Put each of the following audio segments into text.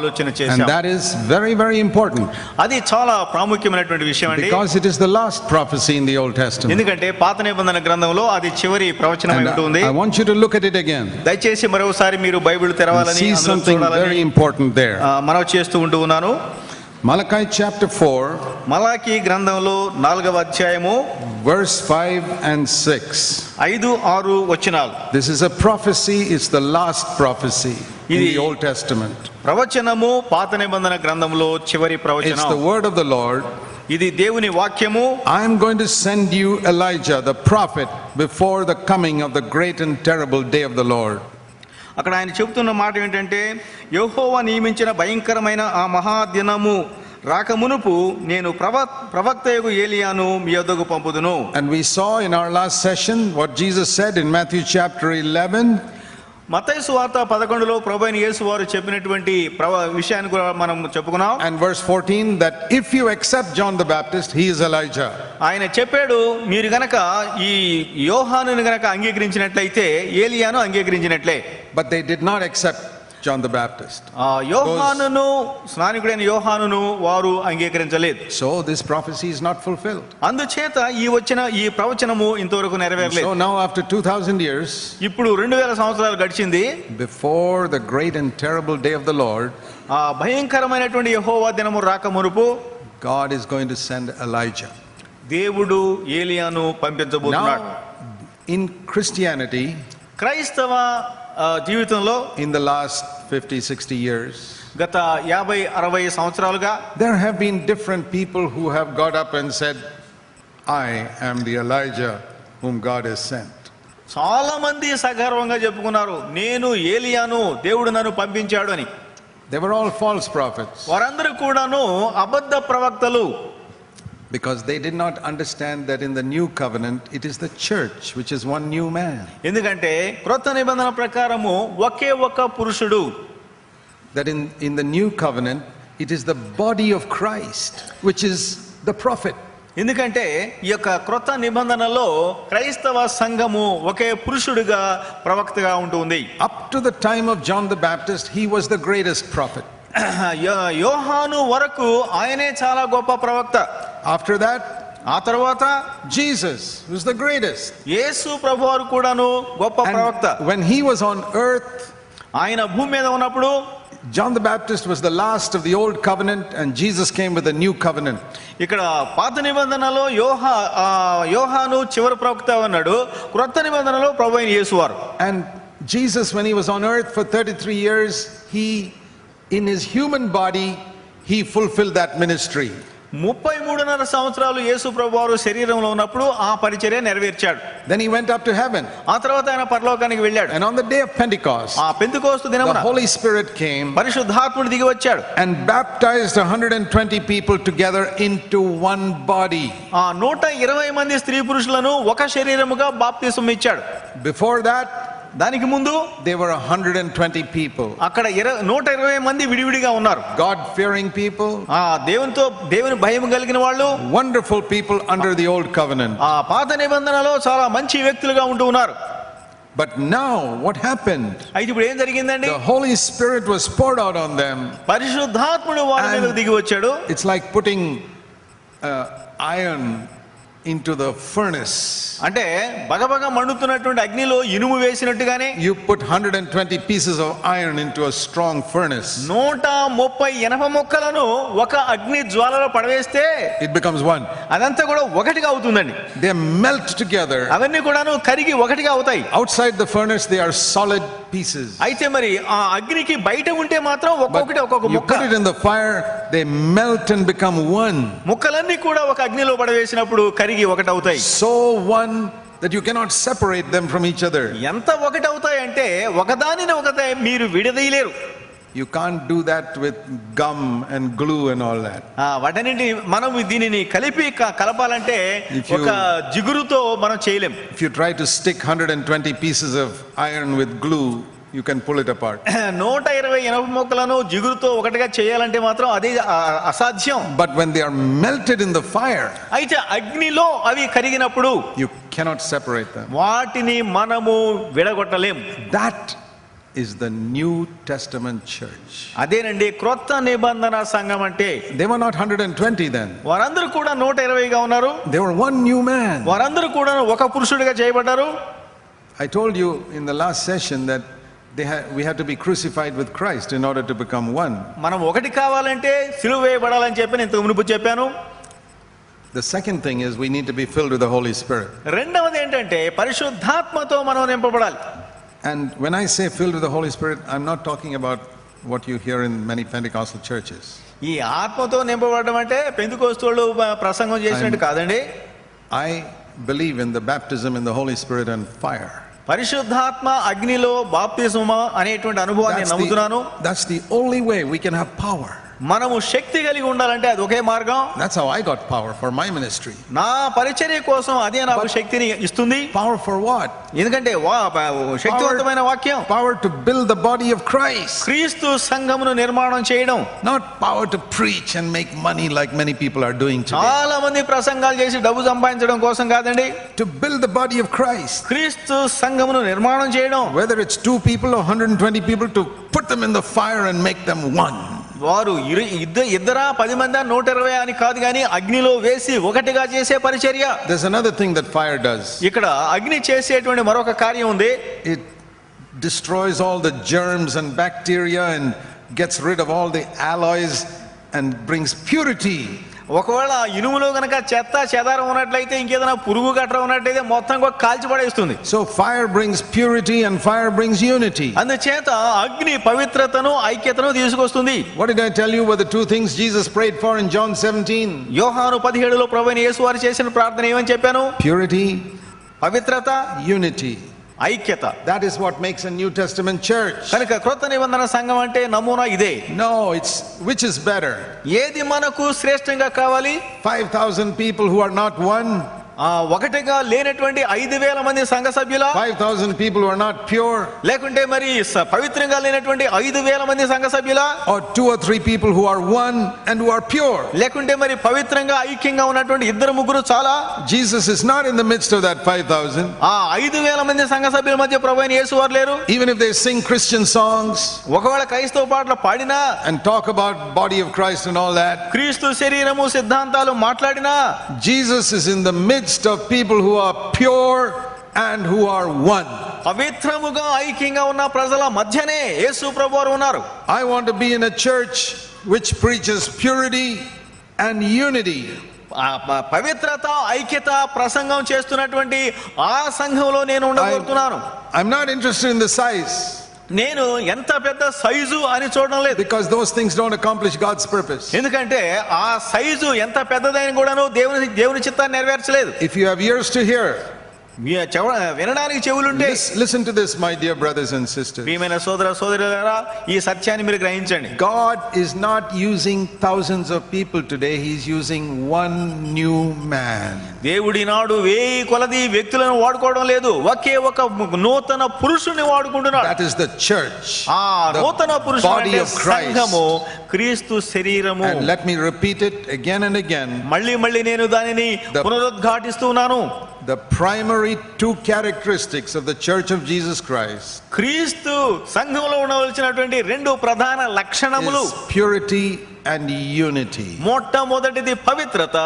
ఆలోచన చేశాం. And that is very, very important. అది చాలా ప్రాముఖ్యమైనటువంటి విషయం అండి. Because it is the last prophecy in the Old Testament. ఎందుకంటే పాత నిబంధన గ్రంథంలో అది చివరి ప్రవచనమై ఉంటుంది. I want you to look at it again. దయచేసి మరోసారి మీరు బైబిల్ తెరవాలని, see something very important there. మనవి చేస్తూ ఉంటూ ఉన్నాను. Malachi chapter 4, మలాకి గ్రంథంలో 4వ అధ్యాయము verse 5 and 6. 5-6 వచనాలు. This is a prophecy. It's the last prophecy in the Old Testament. ప్రవచనము పాత నిబంధన గ్రంథంలో చివరి ప్రవచనం. It's the word of the Lord. ఇది దేవుని వాక్యము. I am going to send you Elijah the prophet before the coming of the great and terrible day of the Lord. అక్కడ ఆయన చెబుతున్న మాట ఏంటంటే, యెహోవా నియమించిన భయంకరమైన ఆ మహాదినము రాకమునుపు నేను ప్రవక్తయగు ఏలియాను మీ యొద్దకు పంపుదును. And we saw in our last session what Jesus said in Matthew chapter 11. మత్తయి సువార్త 11లో ప్రభువైన యేసు వారు చెప్పినటువంటి విషయాన్ని కూడా మనం చెప్పుకున్నాం. And verse 14, that if you accept John the Baptist, he is Elijah. ఆయన చెప్పాడు, మీరు గనక ఈ యోహానుని గనక అంగీకరించినట్లయితే ఏలియాను అంగీకరించినట్లే. But they did not accept John the Baptist. యోహానును, స్నానికుడైన యోహానును వారు అంగీకరించలేదు. So this prophecy is not fulfilled. అందుచేత ఈ ప్రవచనము ఇంతవరకు నెరవేరలేదు. So now after 2000 years, ఇప్పుడు 2000 సంవత్సరాలు గడిచింది. Before the great and terrible day of the Lord, ఆ భయంకరమైనటువంటి యెహోవా దినము రాకమునుపు God is going to send Elijah. దేవుడు ఏలియాను పంపించబోతున్నాడు. Now in Christianity, క్రైస్తవ జీవితంలో in the last 50-60 years, గత 50-60 సంవత్సరాలుగా there have been different people who have got up and said, I am the Elijah whom God has sent. చాలా మంది సగర్వంగా చెప్పుకున్నారు, నేను ఏలియాను, దేవుడు నన్ను పంపించాడు అని. They were all false prophets. వారందరూ కూడాను అబద్ధ ప్రవక్తలు. Because they did not understand that in the new covenant it is the church which is one new man. ఎందుకంటే క్రొత్త నిబంధన ప్రకారము ఒకే ఒక పురుషుడు. That in the new covenant it is the body of Christ which is the prophet. ఎందుకంటే ఈ యొక్క క్రొత్త నిబంధనలో క్రైస్తవ సంఘము ఒకే పురుషుడిగా ప్రవక్తగా ఉంటుంది. Up to the time of John the Baptist, he was the greatest prophet. యోహాను వరకు ఆయనే చాలా గొప్ప ప్రవక్త. After that, ఆ తర్వాత Jesus was the greatest. యేసు ప్రభువారు కూడాను గొప్ప ప్రవక్త. When he was on earth, ఆయన భూమి మీద ఉన్నప్పుడు John the Baptist was the last of the old covenant and Jesus came with a new covenant. ఇక్కడ పాత నిబంధనలో యోహాను చివరి ప్రవక్త అన్నాడు, క్రొత్త నిబంధనలో ప్రభువైన యేసు వారు. And Jesus, when he was on earth for 33 years, he in his human body he fulfilled that ministry. 33.5 సంవత్సరాలు యేసు ప్రభువారు శరీరంలో ఉన్నప్పుడు ఆ పరిచర్య నెరవేర్చాడు. Then he went up to heaven. ఆ తర్వాత ఆయన పరలోకానికి వెళ్ళాడు. And on the day of Pentecost, ఆ పెంతెకోస్తు దినమున the Holy Spirit came పరిశుద్ధాత్ముడు దిగి వచ్చాడు and baptized 120 people together into one body. ఆ 120 మంది స్త్రీ పురుషులను ఒక శరీరముగా బాప్తిసం ఇచ్చాడు. Before that, దానికి ముందు there were 120 people. అక్కడ 120 మంది విడివిడిగా ఉన్నారు. God fearing people, దేవుని భయం కలిగిన వాళ్ళు, wonderful people under the old covenant. ఆ పాత నిబంధనలో చాలా మంచి వ్యక్తులుగా ఉంటూ ఉన్నారు. But now what happened? అయితే ఇప్పుడు ఏం జరిగిందండి? The Holy Spirit was poured out on them. పరిశుద్ధాత్ముడు వారి మీదకి దిగి వచ్చాడు. It's like putting iron into the furnace. అంటే బగబగ మండుతున్నటువంటి అగ్నిలో ఇనుము వేసినట్టుగానే You put 120 pieces of iron into a strong furnace. 130 ఇనప ముక్కలను ఒక అగ్ని జ్వాలలో పడవేస్తే it becomes one. అదంతా కూడా ఒకటిగా అవుతుందండి. They melt together. అవన్నీ కూడాను కరిగి ఒకటిగా అవుతాయి. Outside the furnace they are solid pieces. అయితే మరి ఆ అగ్నికి బయట ఉంటే మాత్రం ఒక్కొక్కటి ఒక్కొక్క ముక్క. You put it in the fire, they melt and become one. ముక్కలన్నీ కూడా ఒక అగ్నిలో పడవేసినప్పుడు కరిగి ఒకటి అవుతాయి. So one that you cannot separate them from each other. ఎంత ఒకటి అవుతాయి అంటే ఒకదానిని ఒకటే మీరు విడదీయలేరు. You can't do that with gum and glue and all that. వాటన్నిటిని మనం దీనిని కలిపి కలపాలంటే ఒక జిగురుతో మనం చేయలేం. If you try to stick 120 pieces of iron with glue, you can pull it apart. 120 ఇనుప ముక్కలను జిగురుతో ఒకటిగా చేయాలంటే మాత్రం అది అసాధ్యం. But when they are melted in the fire, అయితే అగ్నిలో అవి కరిగినప్పుడు you cannot separate them. వాటిని మనము విడగొట్టలేం. That is the New Testament church. అదేనండి క్రొత్త నిబంధన సంఘం అంటే. They were not 120 then. వారందరూ కూడా 120గా ఉన్నారు. They were one new man. వారందరూ కూడా ఒక పురుషుడిగా చేయబడ్డారు. I told you in the last session that we had to be crucified with Christ in order to become one. మనం ఒకటి కావాలంటే సిలువ వేయబడాలని చెప్పి నేను ఇంతకు మునుపు చెప్పాను. The second thing is we need to be filled with the Holy Spirit. రెండవది ఏంటంటే పరిశుద్ధాత్మతో మనం నింపబడాలి. And when I say filled with the Holy Spirit, I'm not talking about what you hear in many Pentecostal churches. ఈ ఆత్మతో నింపబడడం అంటే పెంతెకోస్తోళ్ళు ప్రసంగం చేసినట్టు కాదండి. I believe in the baptism in the Holy Spirit and fire. పరిశుద్ధాత్మ అగ్నిలో బాప్తిస్మం అనేటువంటి అనుభవాన్ని నమ్ముతున్నాను. That's the only way we can have power. మనము శక్తి కలిగి ఉండాలంటే అది ఒకే మార్గం. That's how I got power for my ministry. నా పరిచర్య కోసం అదే నాకు శక్తిని ఇస్తుంది. Power for what? ఎందుకంటే శక్తివంతమైన వాక్యం. Power to build the body of Christ. క్రీస్తు సంఘమును నిర్మాణం చేయడం. Not power to preach and make money like many people are doing today. చాలా మంది ప్రసంగాలు చేసి డబ్బు సంపాదించడం కోసం కాదండి. To build the body of Christ. క్రీస్తు సంఘమును నిర్మాణం చేయడం. Whether it's 2 people or 120 people, to put them in the fire and make them one. వారు ఇద్దరా 10 మంది 120 అని కాదు కానీ అగ్నిలో వేసి ఒకటిగా చేసే పరిచర్య. There's another thing that fire does. ఇక్కడ అగ్ని చేసేటువంటి మరొక కార్యం ఉంది. It destroys all the germs and bacteria and gets rid of all the alloys and brings purity. ఒకవేళ ఇనుములో గనక చెత్త చెదారం ఉన్నట్లయితే ఇంకేదైనా పురుగు గట్ర ఉన్నట్లయితే మొత్తం కూడా కాల్చి పడేస్తుంది. So fire brings purity and fire brings unity. అందుచేత అగ్ని పవిత్రతను ఐక్యతను తీసుకొస్తుంది. What did I tell you were the two things Jesus prayed for in John 17? యోహాను 17లో ప్రభువైన యేసు వారు చేసిన ప్రార్థన ఏమని చెప్పాను? Purity, పవిత్రత, unity. ఐక్యత. That is what makes a New Testament church. కనుక క్రొత్త నిబంధన సంఘం అంటే నమూనా ఇదే. No, it's which is better? ఏది మనకు శ్రేష్టంగా కావాలి? 5,000 people who are not one. ఒకటిగా లేనటువంటి 5,000 మంది సంఘ సభ్యుల, 5,000 people who are not pure, లేకుంటే మరి పవిత్రంగా లేనటువంటి 5,000 మంది సంఘ సభ్యుల, or 2 or 3 people who are one and who are pure. లేకుంటే మరి పవిత్రంగా ఐక్యంగా ఉన్నటువంటి 2-3 చాలా. Jesus is not in the midst of that 5,000. 5,000 మంది సంఘ సభ్యుల మధ్య ప్రభువైన యేసు వారు లేరు. Even if they sing Christian songs, ఒకవేళ క్రైస్తవ పాటలు పాడినా and talk about body of Christ and all that, క్రీస్తు శరీరము సిద్ధాంతాలు మాట్లాడినా, Jesus is in the midst of people who are pure and who are one. పవిత్రముగా ఐక్యంగా ఉన్న ప్రజల మధ్యనే యేసు ప్రభువారు ఉన్నారు. I want to be in a church which preaches purity and unity. పవిత్రత, ఐక్యత ప్రసంగం చేస్తున్నటువంటి ఆ సంఘంలో నేను ఉండబోతున్నాను. I'm not interested in the size. నేను ఎంత పెద్ద సైజు అని చూడడం లేదు. Because those things don't accomplish God's purpose. ఎందుకంటే ఆ సైజు ఎంత పెద్దదైన కూడాను దేవుని చిత్తాన్ని నెరవేర్చలేదు. If you have ears to hear, వినడానికి చెవులుంటే, listen to this, my dear brothers and sisters. ప్రియమైన సోదర సోదరులారా, ఈ సత్యాన్ని మీరు గ్రహించండి. God is not using thousands of people today. He's using one new man. దేవుడి నాడు 1000 కొలది వ్యక్తులను వాడుకోవడం లేదు, ఒకే ఒక నూతన పురుషుని వాడుకుంటున్నాడు. That is the church. ఆ నూతన పురుషుడు body of Christ. సంఘము, క్రీస్తు శరీరము. And let me repeat it again and again. మళ్ళీ నేను దానిని పునరుద్ఘాటిస్తున్నాను. The primary 2 characteristics of the Church of Jesus Christ క్రీస్తు సంఘంలో ఉండవలసినటువంటి 2 ప్రధాన లక్షణములు is purity and unity. మొట్టమొదటిది పవిత్రత,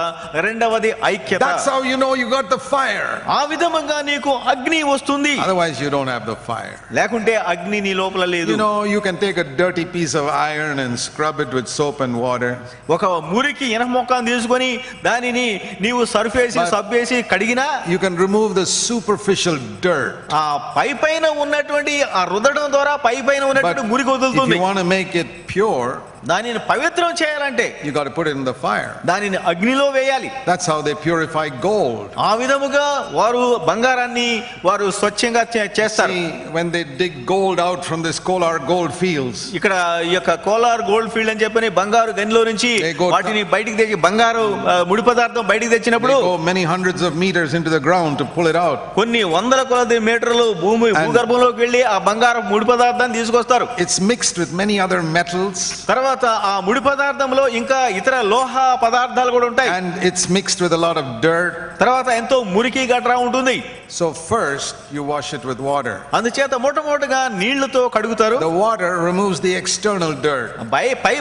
రెండవది ఐక్యత. That's how you know you got the fire. ఆ విధంగా నీకు అగ్ని వస్తుంది. Otherwise you don't have the fire. లేకుంటే అగ్ని నీ లోపల లేదు. You know, you can take a dirty piece of iron and scrub it with soap and water. ఒక మురికి ఇనప ముక్కను తీసుకొని దానిని నీవు సర్ఫ్ వేసి సబ్బేసి కడిగినా, you can remove the superficial dirt. ఆ పైపైన ఉన్నటువంటి ఆ రుద్దడం ద్వారా పైపైన ఉన్నటువంటి మురికి వదులుతుంది. If you want to make it pure, దానిని పవిత్రం చేయాలంటే you got to put it in the fire. దానిని అగ్నిలో వేయాలి. That's how they purify gold. ఆ విధముగా వారు బంగారాన్ని వారు స్వచ్ఛంగా చేస్తారు. See, when they dig gold out from this Kolar gold fields, ఇక్కడ ఈ యొక్క కోలార్ గోల్డ్ ఫీల్డ్ అని చెప్పని బంగారు గనిలో నుంచి వాటిని బయటికి తెచ్చి బంగారు ముడి పదార్థం బయటికి తెచ్చినప్పుడు they go many hundreds of meters into the ground to pull it out. కొన్ని వందల కొలది మీటర్లు భూగర్భంలోకి వెళ్ళి ఆ బంగారు ముడి పదార్థాన్ని తీసుకొస్తారు. It's mixed with many other metals. తర్వాత ఆ ముడి పదార్థంలో ఇంకా ఇతర లోహ పదార్థాలు కూడా ఉంటాయి. And it's mixed with a lot of dirt. తర్వాత ఎంతో మురికి గట్రా ఉంటుంది. So first you wash it with water. అందుచేత మొట్టమొదటిగా నీళ్లతో కడుగుతారు. The water removes the external dirt.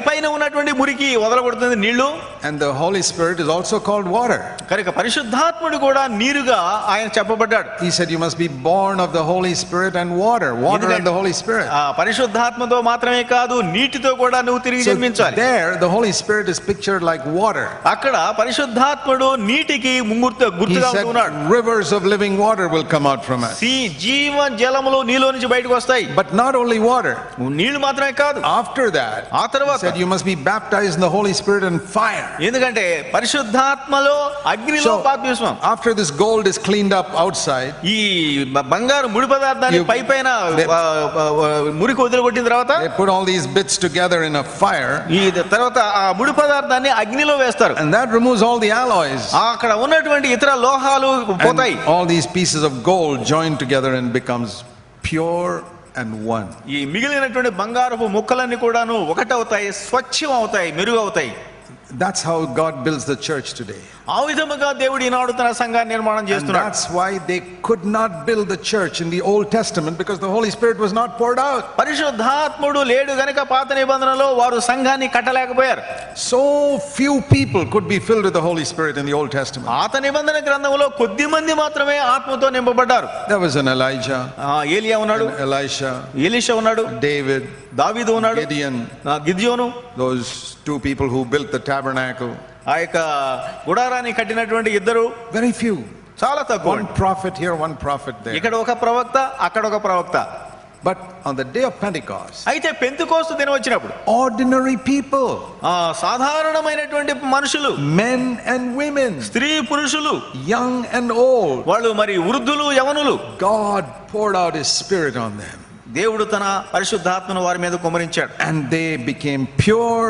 పైన ఉన్నటువంటి మురికి వదలగొడుతుంది నీళ్లు. And the Holy Spirit is also called water. కనుక పరిశుద్ధాత్ముడు కూడా నీరుగా ఆయన చెప్పబడ్డాడు. He said you must be born of the Holy Spirit and water and the Holy Spirit. పరిశుద్ధాత్మతో మాత్రమే కాదు నీటితో కూడా నువ్వు తిరిగి So జన్మించాలి. there the Holy Spirit is pictured like water. అక్కడ పరిశుద్ధాత్ముడు నీటికి He గుర్తుగా said ఉన్నాడు. rivers of living water will come out from us. జీవ జలములు నీలో నుంచి బయటకు వస్తాయి. But not only water. నీళ్లు మాత్రమే కాదు. After that, ఆ he తర్వాత said you must be baptized in the Holy Spirit and fire. ఎందుకంటే పరిశుద్ధాత్మలో అగ్నిలో So బాప్తిస్మం. after this gold is cleaned up outside, ఈ బంగారు ముడి పదార్థాన్ని పైన మురికి వదిలికొట్టిన తర్వాత they put all these bits together in a fire, ఈ తర్వాత ఆ ముడి పదార్థాన్ని అగ్నిలో వేస్తారు. and that removes all the alloys. అక్కడ ఉన్నటువంటి ఇతర లోహాలు పోతాయి. And all these pieces of gold joined together and becomes pure and one. ఈ మిగిలినటువంటి బంగారపు ముక్కలన్నీ కూడాను ఒకటవుతాయి, స్వచ్ఛం అవుతాయి, మెరుగు అవుతాయి. That's how God builds the church today. ఆ విధముగా దేవుడు ఈనాడు తన సంఘాన్ని నిర్మాణం And చేస్తున్నాడు. that's why they could not build the church in the Old Testament, because the Holy Spirit was not poured out. పరిశుద్ధాత్ముడు లేడు గనుక పాత నిబంధనలో వారు సంఘాన్ని కట్టలేకపోయారు. So few people could be filled with the Holy Spirit in the Old Testament. పాత నిబంధన గ్రంథంలో కొద్ది మంది మాత్రమే ఆత్మతో నింపబడ్డారు. There was an Elijah, ఏలియా ఉన్నాడు, an Elisha, ఎలీషా ఉన్నాడు, David, దావీదు ఉన్నాడు, Gideon, Gideon. those two people who built the tabernacle. ఆ యొక్క గుడారాన్ని కట్టినటువంటి ఇద్దరు, Very few. చాలా తక్కువ. One prophet here, one prophet there. ఇక్కడ ఒక ప్రవక్త, అక్కడ ఒక ప్రవక్త. But on the day of Pentecost, అయితే పెంతెకోస్తు దినం వచ్చినప్పుడు ordinary people, సాధారణమైనటువంటి మనుషులు, men and women, స్త్రీ పురుషులు, young and old, వాళ్ళు మరి వృద్ధులు యవనులు, God poured out His Spirit on them. దేవుడు తన పరిశుద్ధాత్మను వారి మీద కుమ్మరించాడు. And they became pure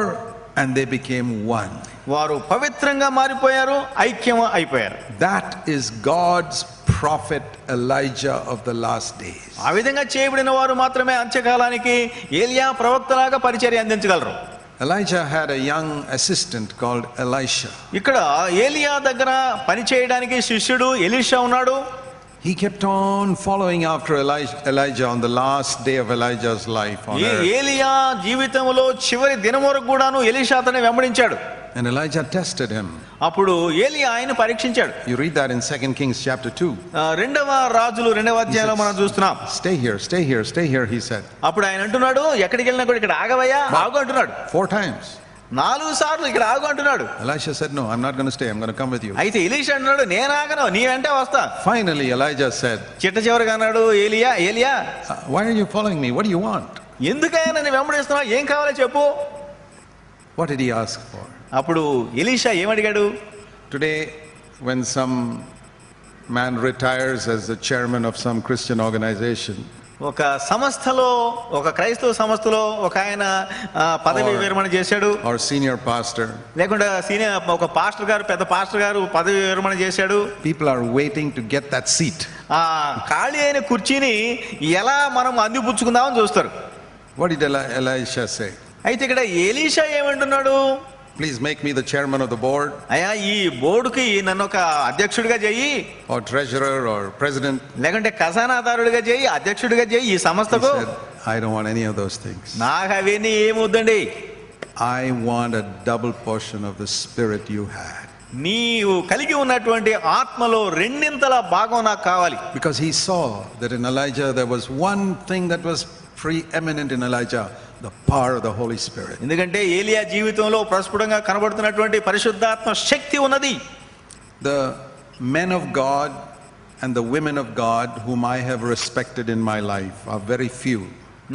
and they became one. వారు పవిత్రంగా మారిపోయారు, ఐక్యం అయిపోయారు. That is God's prophet Elijah of the last days. ఆ విధంగా చేయబడిన వారు మాత్రమే అంత్యకాలానికి ఏలియా ప్రవక్తలాగా పరిచర్య అందించగలరు. Elijah had a young assistant called Elisha. ఇక్కడ ఏలియా దగ్గర పనిచేయడానికి శిష్యుడు ఎలీషా ఉన్నాడు. He kept on following after Elijah on the last day of Elijah's life on earth. ఏలియా జీవితంలో చివరి దినం వరకు కూడాను ఎలీషా అతన్ని వెంబడించాడు. And Elijah tested him. అప్పుడు ఏలియా ఆయన పరీక్షించాడు. You read that in 2 Kings chapter 2. రెండవ రాజులు 2వ అధ్యాయంలో మనం చూస్తున్నాం. Stay here, stay here, stay here, he said. అప్పుడు ఆయన అంటున్నాడు, ఎక్కడికి వెళ్ళినా కూడా ఇక్కడ ఆగవయ్యా, ఆగు అంటున్నాడు. 4 times. 4 సార్లు ఇక్కడ ఆగు అంటున్నాడు. Elisha said, no, I'm not going to stay, I'm going to come with you. అయితే ఎలీషా అంటున్నాడు, నేను ఆగను, నీ వెంటే వస్తా. Finally Elijah said, చిట్ట చివరిగా అన్నాడు, ఏలియా why are you following me? What do you want? ఎందుకయ్యా నన్ను వెంబడిస్తున్నావు, ఏం కావాలో చెప్పు. What did he ask for? అప్పుడు Elisha ఏమడిగాడు? Today, when some man retires as the chairman of some Christian organization, ఒక సంస్థలో, ఒక క్రైస్తవ సంస్థలో ఒక ఆయన పదవి విరమణ చేశాడు, or senior pastor, లేకుంటే సీనియర్ ఒక పాస్టర్ గారు, పెద్ద పాస్టర్ గారు పదవి విరమణ చేశాడు. people are waiting to get that seat. ఆ ఖాళీ అయిన కుర్చీని ఎలా మనం అందిపుచ్చుకుందామని చూస్తారు. What did Elisha say? అయితే ఇక్కడ ఎలీషా ఏమంటున్నాడు? Please make me the chairman of the board, అయ్యా ఈ బోర్డుకి నన్ను ఒక అధ్యక్షుడిగా చెయ్యి, or treasurer, or president. లేకుంటే ఖజానాదారుడిగా చెయ్యి, అధ్యక్షుడిగా చెయ్యి ఈ He సంస్థకు. said, I don't want any of those things. నాకు అవన్నీ ఏమొద్దండి, I want a double portion of the spirit you had. నీవు కలిగి ఉన్నటువంటి ఆత్మలో రెండింతల భాగం నాకు కావాలి. Because he saw that in Elijah there was one thing that was preeminent in Elijah, the power of the Holy Spirit. ఎందుకంటే ఏలియా జీవితంలో ప్రస్ఫుటంగా కనబడుతున్నటువంటి పరిశుద్ధాత్మ శక్తి ఉన్నది. The men of God and the women of God whom I have respected in my life are very few.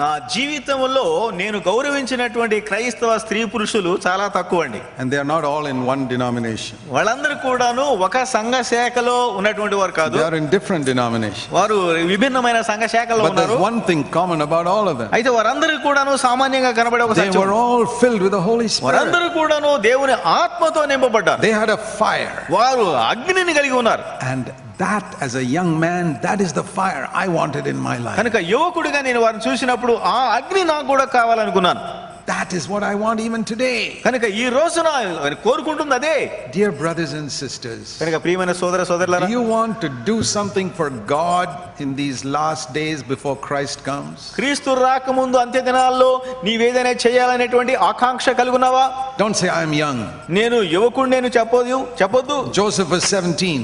నా జీవితంలో నేను గౌరవించినటువంటి క్రైస్తవ స్త్రీ పురుషులు చాలా తక్కువ అండి. And they are not all in one denomination. వాళ్ళందరూ కూడాను ఒక సంఘ శాఖలో ఉన్నటువంటి వారు కాదు. They are in different denominations. వారు విభిన్నమైన సంఘ శాఖలో But ఉన్నారు. there's one thing common about all of them. అయితే వారందరూ కూడాను సామాన్యంగా కనబడే ఒక They Satyam, were all filled with the Holy Spirit. వారందరూ కూడాను దేవుని ఆత్మతో నింపబడ్డారు. They had a fire. వారు అగ్నిని కలిగి ఉన్నారు. And that, as a young man, that is the fire I wanted in my life. కనుక యువకుడిగా నేను వారిని చూసినప్పుడు ఆ అగ్ని నాకు కూడా కావాలనుకున్నాను. That is what I want even today. కనుక ఈ రోజున ఆయన కోరుకుంటుంది అదే. Dear brothers and sisters, కనుక ప్రియమైన సోదర సోదరులారా, do you want to do something for God in these last days before Christ comes? క్రీస్తు రాకముందు అంత్య దినాల్లో నీవేదైనా చేయాలనేటువంటి ఆకాంక్ష కలుగున్నావా? Don't say I'm young. నేను యువకుడు నేను చెప్పొద్దు. Joseph was 17.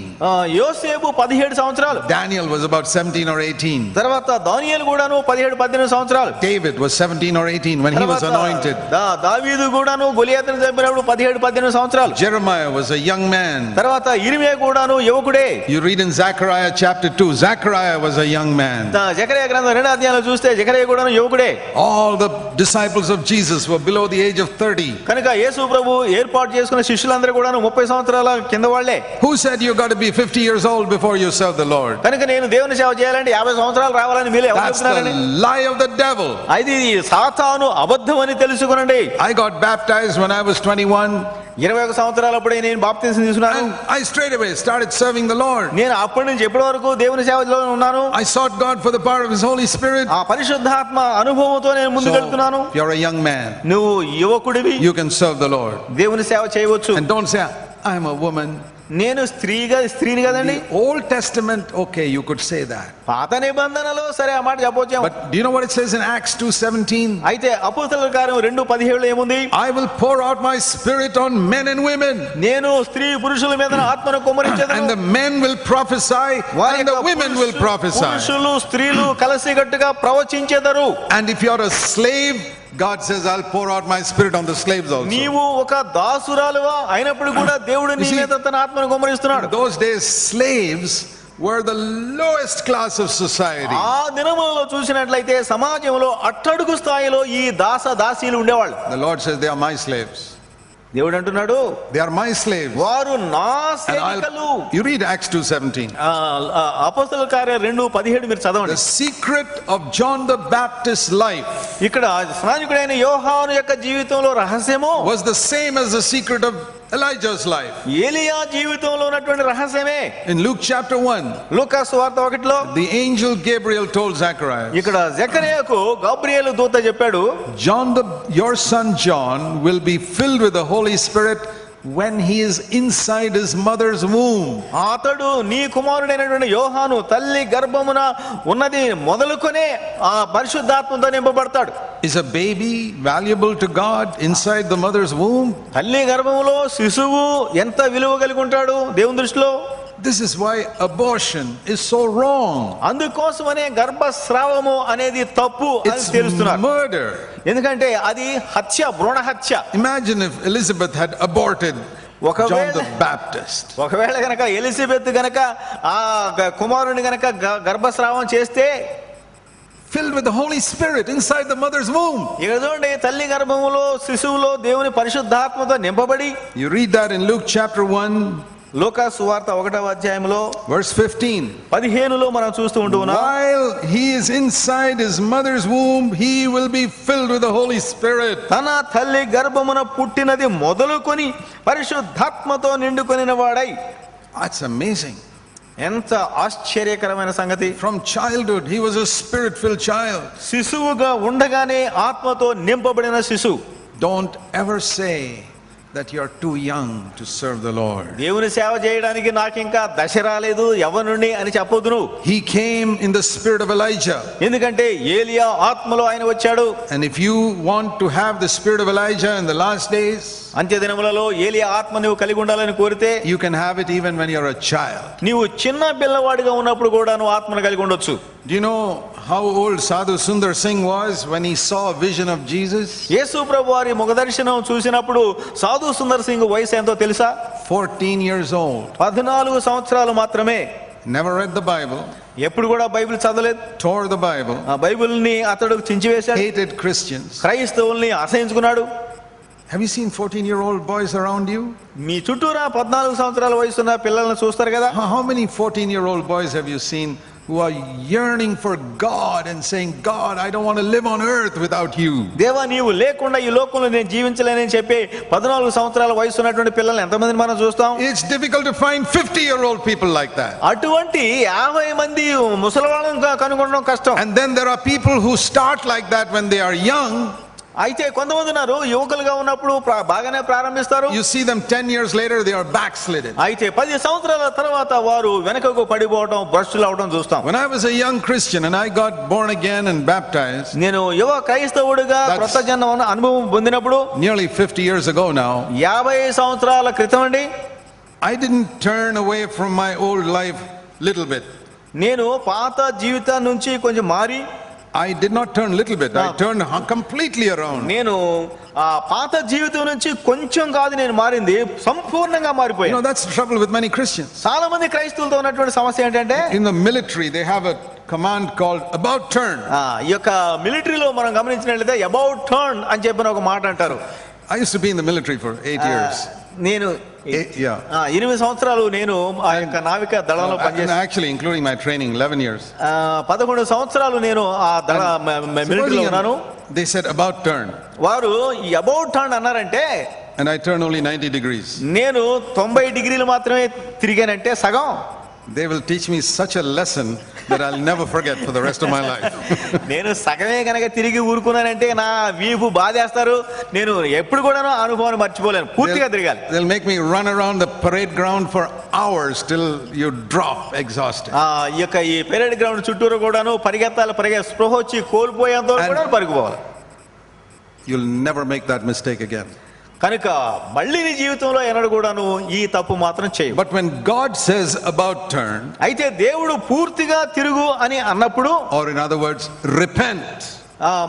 యోసేపు 17 సంవత్సరాలు. Daniel was about 17 or 18. తర్వాత దానియేలు కూడాను 17-18 సంవత్సరాలు. David was 17 or 18 when he was anointed. దావీదు కూడాను గొలియాతును చంపినప్పుడు 17-18 సంవత్సరాలు. Jeremiah was a young man. తర్వాత ఇర్మియా కూడాను యువకుడే. You read in Zechariah chapter 2, Zechariah was a young man. Zechariah గ్రంథం 2వ అధ్యాయంలో చూస్తే జకరియా కూడాను యువకుడే. All the disciples of Jesus were below the age of 30. కనుక యేసు ప్రభు ఏర్పాటు చేసుకున్న శిష్యులందరూ కూడాను 30 సంవత్సరాల కింద వాళ్ళే. Who said you got to be 50 years old before you serve the Lord? కనుక నేను దేవుని సేవ చేయాలంటే 50 సంవత్సరాలు రావాలని మీరే ఎవరు That's చెప్తున్నారని? the lie of the devil. అది సాతాను అబద్ధం అని తెలుసుకొనండి. I got baptized when I was 21. 21 సంవత్సరాలప్పుడే నేను బాప్తిసం తీసుకున్నాను. And I straight away started serving the Lord. నేను అప్పటి నుంచి ఎప్పటి వరకు దేవుని సేవలో ఉన్నాను. I sought God for the power of His Holy Spirit. ఆ పరిశుద్ధాత్మ అనుభవంతో నేను ముందుకు వెళ్తున్నాను. So, if you're a young man, నువ్వు యువకుడివి, you can serve the Lord. దేవుని సేవ చేయవచ్చు. And don't say I'm a woman. నేను స్త్రీని కదండి. The Old Testament, okay, you could say that. పాత నిబంధనలో సరే ఆ మాట చెప్పొచ్చు. But do you know what it says in Acts 2:17? అయితే అపోస్తలుల కార్యం 2:17 ఏముంది? I will pour out my spirit on men and women. నేను స్త్రీ పురుషుల మీద ఆత్మను కుమ్మరించెదను. And the men will prophesy and the women will prophesy. పురుషులు స్త్రీలు కలిసికట్టుగా ప్రవచించెదరు. And if you're a slave, God says I'll pour out my spirit on the slaves also. నీవు ఒక దాసురాలువా అయినప్పుడు కూడా దేవుడు నీ మీద తన ఆత్మను కుమ్మరిస్తున్నాడు. In those days slaves were the lowest class of society. ఆ దినములలో చూసినట్లయితే సమాజంలో అట్టడుగు స్థాయిలో ఈ దాసీలు ఉండేవాళ్ళు. The Lord says they are my slaves. దేవుడు అంటున్నాడు They are my slaves. వారు నా సేవకులు. You read Acts 2:17. అపోస్తలుల కార్యం 2:17 మీరు చదవండి. The secret of John the Baptist's life ఇక్కడ స్నానికుడైన యోహాను యొక్క జీవితంలో రహస్యము was the same as the secret of Elijah's life. ఏలియా జీవితంలో ఉన్నటువంటి రహస్యమే. In Luke chapter 1, లూకా సువార్త 1లో the angel Gabriel told Zacharias, ఇక్కడ జకర్యాకు గాబ్రియేలు దూత చెప్పాడు, your son John will be filled with the Holy Spirit when he is inside his mother's womb. అతడు నీ కుమారుడైనటువంటి యోహాను తల్లి గర్భమున ఉన్నది మొదలుకొనే ఆ పరిశుద్ధాత్మతో నింపబడతాడు. Is a baby valuable to God inside the mother's womb? తల్లి గర్భములో శిశువు ఎంత విలువ కలిగి ఉంటాడు దేవుని దృష్టిలో? This is why abortion is so wrong. అందుకోసమనే గర్భస్రావము అనేది తప్పు అని It's తెలుస్తున్నారు. murder. ఎందుకంటే అది హత్య, భ్రూణ హత్య. Imagine if Elizabeth had aborted John the Baptist. ఒకవేళ గనక ఎలిజబెత్ గనక ఆ కుమారుని గనక గర్భస్రావం చేస్తే, filled with the Holy Spirit inside the mother's womb. ఇక్కడ చూడండి, తల్లి గర్భములో శిశువులో దేవుని పరిశుద్ధాత్మతో నింపబడి. You read that in Luke chapter 1, లూకా సువార్త 1వ అధ్యాయంలో verse 15లో మనం చూస్తూ ఉంటున్నాం. While he is inside his mother's womb, he will be filled with the Holy Spirit. తన తల్లి గర్భమున పుట్టినది మొదలుకొని పరిశుద్ధాత్మతో నిండుకొనిన వాడై. That's amazing. ఎంత ఆశ్చర్యకరమైన సంగతి. From childhood he was a spirit-filled child. శిశువుగా ఉండగానే ఆత్మతో నింపబడిన శిశువు. Don't ever say that you're too young to serve the Lord. దేవుని సేవ చేయడానికి నాకు ఇంకా దశ రాలేదు, యవ్వనుణ్ణి అని చెప్పొద్దు నువ్వు. He came in the spirit of Elijah. ఎందుకంటే ఏలియా ఆత్మలో ఆయన వచ్చాడు. And if you want to have the spirit of Elijah in the last days, అంత్య దినములలో ఏలియా ఆత్మ నువ్వు కలిగి ఉండాలని కోరితే, you can have it even when you're a child. నీవు చిన్న పిల్లవాడిగా ఉన్నప్పుడు కూడా నువ్వు ఆత్మను కలిగి ఉండొచ్చు. Do you know how old Sadhu Sundar Singh was when he saw a vision of Jesus? యేసు ప్రభు వారి ముఖదర్శనం చూసినప్పుడు సాధు సుందర్ సింగ్ వయసు ఎంతో తెలుసా? 14 years old. 14 సంవత్సరాలు మాత్రమే. Never read the Bible. ఎప్పుడు కూడా బైబిల్ చదవలేదు. Tore the Bible. ఆ బైబిల్ని అతడు చించివేశాడు. Hated Christians. క్రైస్తవుల్ని అసహించుకున్నాడు. Have you seen 14-year-old boys around you? మీ చుట్టూరా 14 సంవత్సరాల వయసున్న పిల్లల్ని చూస్తారు కదా. How many 14-year-old boys have you seen who are yearning for God and saying, God, I don't want to live on earth without you? దేవా నీవు లేకుండా ఈ లోకంలో నేను జీవించలేనని చెప్పి 14 సంవత్సరాల వయసు ఉన్నటువంటి పిల్లల్ని ఎంతమందిని మనం చూస్తాం? It's difficult to find 50-year-old people like that. అటువంటి 50 మంది ముసలివాళ్ళని కనుగొనడం కష్టం. And then there are people who start like that when they are young. అయితే కొంతమంది ఉన్నారు యువకులుగా ఉన్నప్పుడు బాగానే ప్రారంభిస్తారు. You see them 10 years later, they are backslidden. అయితే 10 సంవత్సరాల తర్వాత వారు వెనకకు పడిపోవడం, భ్రష్టులు అవడం చూస్తాం. When I was a young Christian and I got born again and baptized, నేను యువ క్రైస్తవుడిగా క్రొత్త జన్మ అనుభవం పొందినప్పుడు nearly 50 years ago now, 50 సంవత్సరాల క్రితం అండి, I didn't turn away from my old life little bit. నేను పాత జీవితం నుంచి కొంచెం మారి, I did not turn little bit, I turned completely around. నేను ఆ పాత జీవితం నుంచి కొంచెం కాదు నేను మారింది, సంపూర్ణంగా You మారిపోయాను. know, that's the trouble with many Christians. చాలా మంది క్రైస్తవులతో ఉన్నటువంటి సమస్య ఏంటంటే, In the military, they have a command called about turn. ఈ యొక్క మిలిటరీలో మనం గమనించినట్లయితే అబౌట్ టర్న్ అని చెప్పిన ఒక మాట అంటారు. I used to be in the military for 8 years. నేను 8 సంవత్సరాలు నేను ఆ యొక్క నావిక దళంలో పనిచేసాను. Actually, including my training, 11 years. 11 సంవత్సరాలు నేను ఆ దళ మిలిటరీలో ఉన్నాను. They said about turn. వారు ఈ అబౌట్ టర్న్ అన్నారంటే, And I turned only 90 degrees. నేను 90 డిగ్రీలు మాత్రమే తిరిగానంటే సగం. They will teach me such a lesson that I'll never forget for the rest of my life. నేను సగమే కనుక తిరిగి ఊరుకున్నానంటే నా వీపు బాధేస్తారు, నేను ఎప్పుడు కూడా అనుభవాన్ని మర్చిపోలేను, పూర్తిగా తిరగాలి. They'll make me run around the parade ground for hours till you drop exhausted. ఈ యొక్క ఈ పెరేడ్ గ్రౌండ్ చుట్టూరు కూడాను పరిగెత్తాలి, స్పృహ వచ్చి కోల్పోయేంత వరకు కూడా పరుగుపోవాలి. You'll never make that mistake again. కనుక మళ్ళీ నీ జీవితంలో ఎన్నడూ కూడాను ఈ తప్పు మాత్రం చేయవు. But when God says about turn, అయితే దేవుడు పూర్తిగా తిరుగు అని అన్నప్పుడు, or in other words, repent,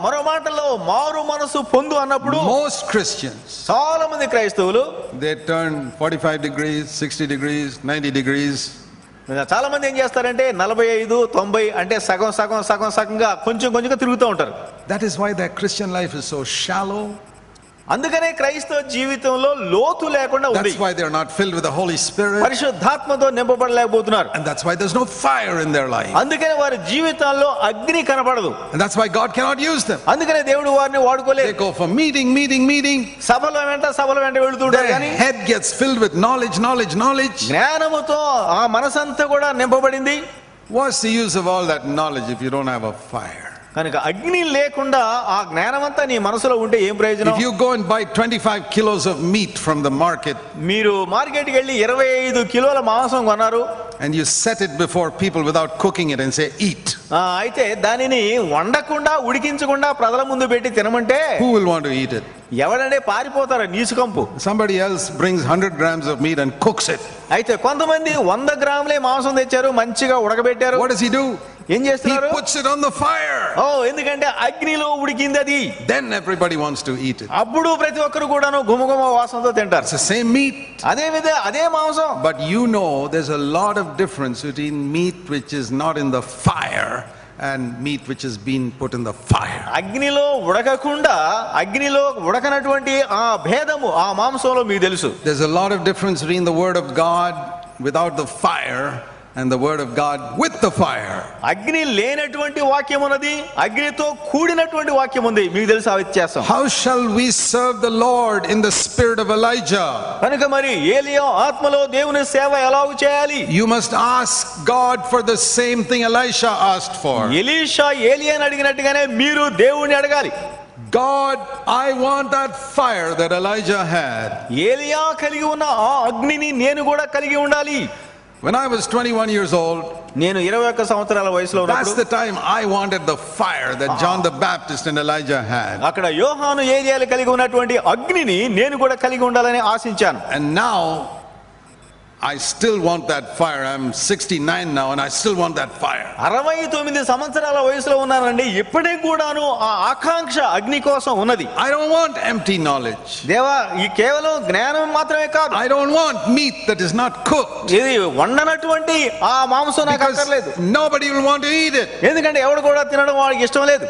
మరో మాటల్లో మారు మనసు పొందు అన్నప్పుడు, most Christians, చాలా మంది క్రైస్తవులు they turn 45 degrees, 60 degrees, 90 degrees. చాలా మంది ఏం చేస్తారంటే 45, 90 అంటే సగంగా కొంచెంగా తిరుగుతూ ఉంటారు. That is why their Christian life is so shallow. అందుకనే క్రైస్తవ జీవితంలో లోతు లేకుండా ఉంది. That's why they are not filled with the Holy Spirit. పరిశుద్ధాత్మతో నింపబడలేకపోతున్నారు. And that's why there's no fire in their life. అందుకనే వారి జీవితాల్లో అగ్ని కనపడదు. And that's why God cannot use them. అందుకనే దేవుడు వారిని వాడుకోలేదు. They go for meeting. సభల వెంట వెళ్తుంటారు, కానీ their head gets filled with knowledge. జ్ఞానముతో ఆ మనసంతా కూడా నింపబడింది. What's the use of all that knowledge if you don't have a fire? కనుక అగ్ని లేకుండా ఆ జ్ఞానమంతా నీ మనసులో ఉంటే ఏం ప్రయోజనం? If you go and buy 25 kilos of meat from the market, మీరు మార్కెట్కి వెళ్ళి 25 కిలోల మాంసం కొన్నారు, and you set it before people without cooking it and say eat, అయితే దానిని వండకుండా ఉడికించకుండా ప్రజల ముందు పెట్టి తినమంటే who will want to eat it? ఎవరంటే పారిపోతారు, నీసుకంపు. Somebody else brings 100 grams of meat and cooks it. అయితే కొంతమంది 100 గ్రాములే మాంసం తెచ్చారు, మంచిగా ఉడకబెట్టారు. What does he do? ఏం చేస్తున్నారు? He puts it on the fire. ఎందుకంటే అగ్నిలో ఉడికింది అది. Then everybody wants to eat it. అప్పుడు ప్రతి ఒక్కరు కూడాను గుమగుమ వాసనతో తింటారు. It's the same meat. అదే మాంసం. But you know there's a lot of difference between meat which is not in the fire and meat which has been put in the fire. అగ్నిలో ఉడకనటువంటి ఆ భేదము ఆ మాంసంలో మీకు తెలుసు. There's a lot of difference between the word of God without the fire and the word of God with the fire. అగ్ని లేనటువంటి వాక్యం ఉన్నది, అగ్నితో కూడినటువంటి వాక్యం ఉంది, మీకు తెలుసు ఆ వ్యత్యాసం. How shall we serve the Lord in the spirit of Elijah? కనుక మరి ఏలియా ఆత్మలో దేవుని సేవ ఎలా చేయాలి? You must ask God for the same thing Elisha asked for. Elisha ఏలియాని అడిగినట్టుగానే మీరు దేవుణ్ణి అడగాలి. God, I want that fire that Elijah had. ఏలియా కలిగి ఉన్న ఆ అగ్నిని నేను కూడా కలిగి ఉండాలి. When I was 21 years old, నేను 21 సంవత్సరాల వయసులో that's ఉన్నప్పుడు the time I wanted the fire that John the Baptist and Elijah had. అక్కడ యోహాను ఏలియాలు కలిగి ఉన్నటువంటి అగ్నిని నేను కూడా కలిగి ఉండాలని ఆశించాను. And now I still want that fire. I'm 69 now and I still want that fire. 69 సంవత్సరాల వయసులో ఉన్నానండి, ఇప్పటికి కూడాను ఆ ఆకాంక్ష అగ్ని కోసం ఉన్నది. I don't want empty knowledge. దేవా, ఈ కేవలం జ్ఞానం మాత్రమే కాదు, I don't want meat that is not cooked. ఇది వండనటువంటి ఆ మాంసం నాకు అక్కర్లేదు. Nobody will want to eat it. ఎందుకంటే ఎవడు కూడా తినడం వాడికి ఇష్టం లేదు.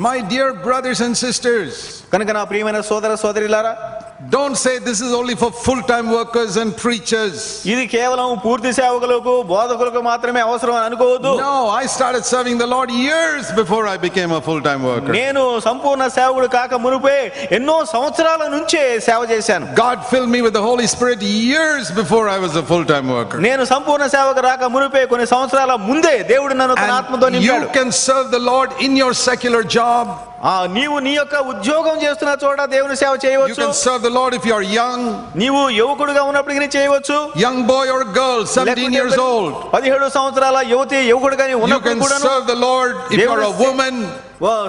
My dear brothers and sisters, కనుక నా ప్రియమైన సోదర సోదరిలారా, don't say this is only for full-time workers and preachers. ఇది కేవలం పూర్తి సేవకులకు బోధకులకు మాత్రమే అవసరం అని అనుకోవద్దు. No, I started serving the Lord years before I became a full-time worker. నేను సంపూర్ణ సేవకుడు కాక మునుపే ఎన్నో సంవత్సరాల నుంచే సేవ చేశాను. God filled me with the Holy Spirit years before I was a full-time worker. నేను సంపూర్ణ సేవకు రాక మునుపే కొన్ని సంవత్సరాల ముందే దేవుడు నన్ను తన ఆత్మతో నింపాడు. You can serve the Lord in your secular job. నీవు నీ యొక్క ఉద్యోగం చేస్తున్న చోట దేవుని సేవ You చేయవచ్చు. can serve the Lord if you are young, నీవు యువకుడుగా ఉన్నప్పటికీ చేయవచ్చు. young boy or girl, 17 years old. 17 సంవత్సరాల యువకుడుగా You ఉన్నప్పుడు can కూడా serve the Lord if you are a woman.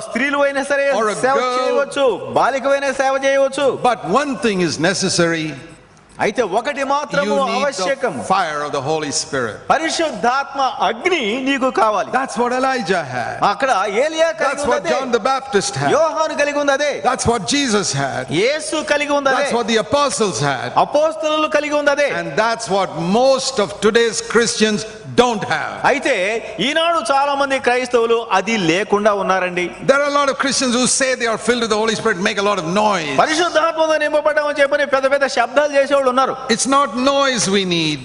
స్త్రీలు అయినా సరే Or a సేవ girl. చేయవచ్చు, బాలికవైనా సేవ చేయవచ్చు. But one thing is necessary. అయితే ఒకటి మాత్రము You need ఆవశ్యకం. the fire of the Holy Spirit. పరిశుద్ధాత్మ అగ్ని నీకు కావాలి. That's what Elijah had. అక్కడ ఏలియా కలిగి That's what ఉన్నదే, John the Baptist had. యోహాను కలిగి ఉన్నదే, That's what Jesus had. యేసు కలిగి ఉన్నదే, That's what the apostles had. అపోస్తలులు కలిగి ఉన్నదే. And that's what most of today's Christians don't have. అయితే ఈనాడు చాలా మంది క్రైస్తవులు అది లేకుండా ఉన్నారండి. There are a lot of Christians who say they are filled with the Holy Spirit, make a lot of noise. పరిశుద్ధాత్మతో నింపబడ్డామని చెప్పని పెద్ద పెద్ద శబ్దాలు చేసేవాళ్ళు ఉన్నారు. It's not noise we need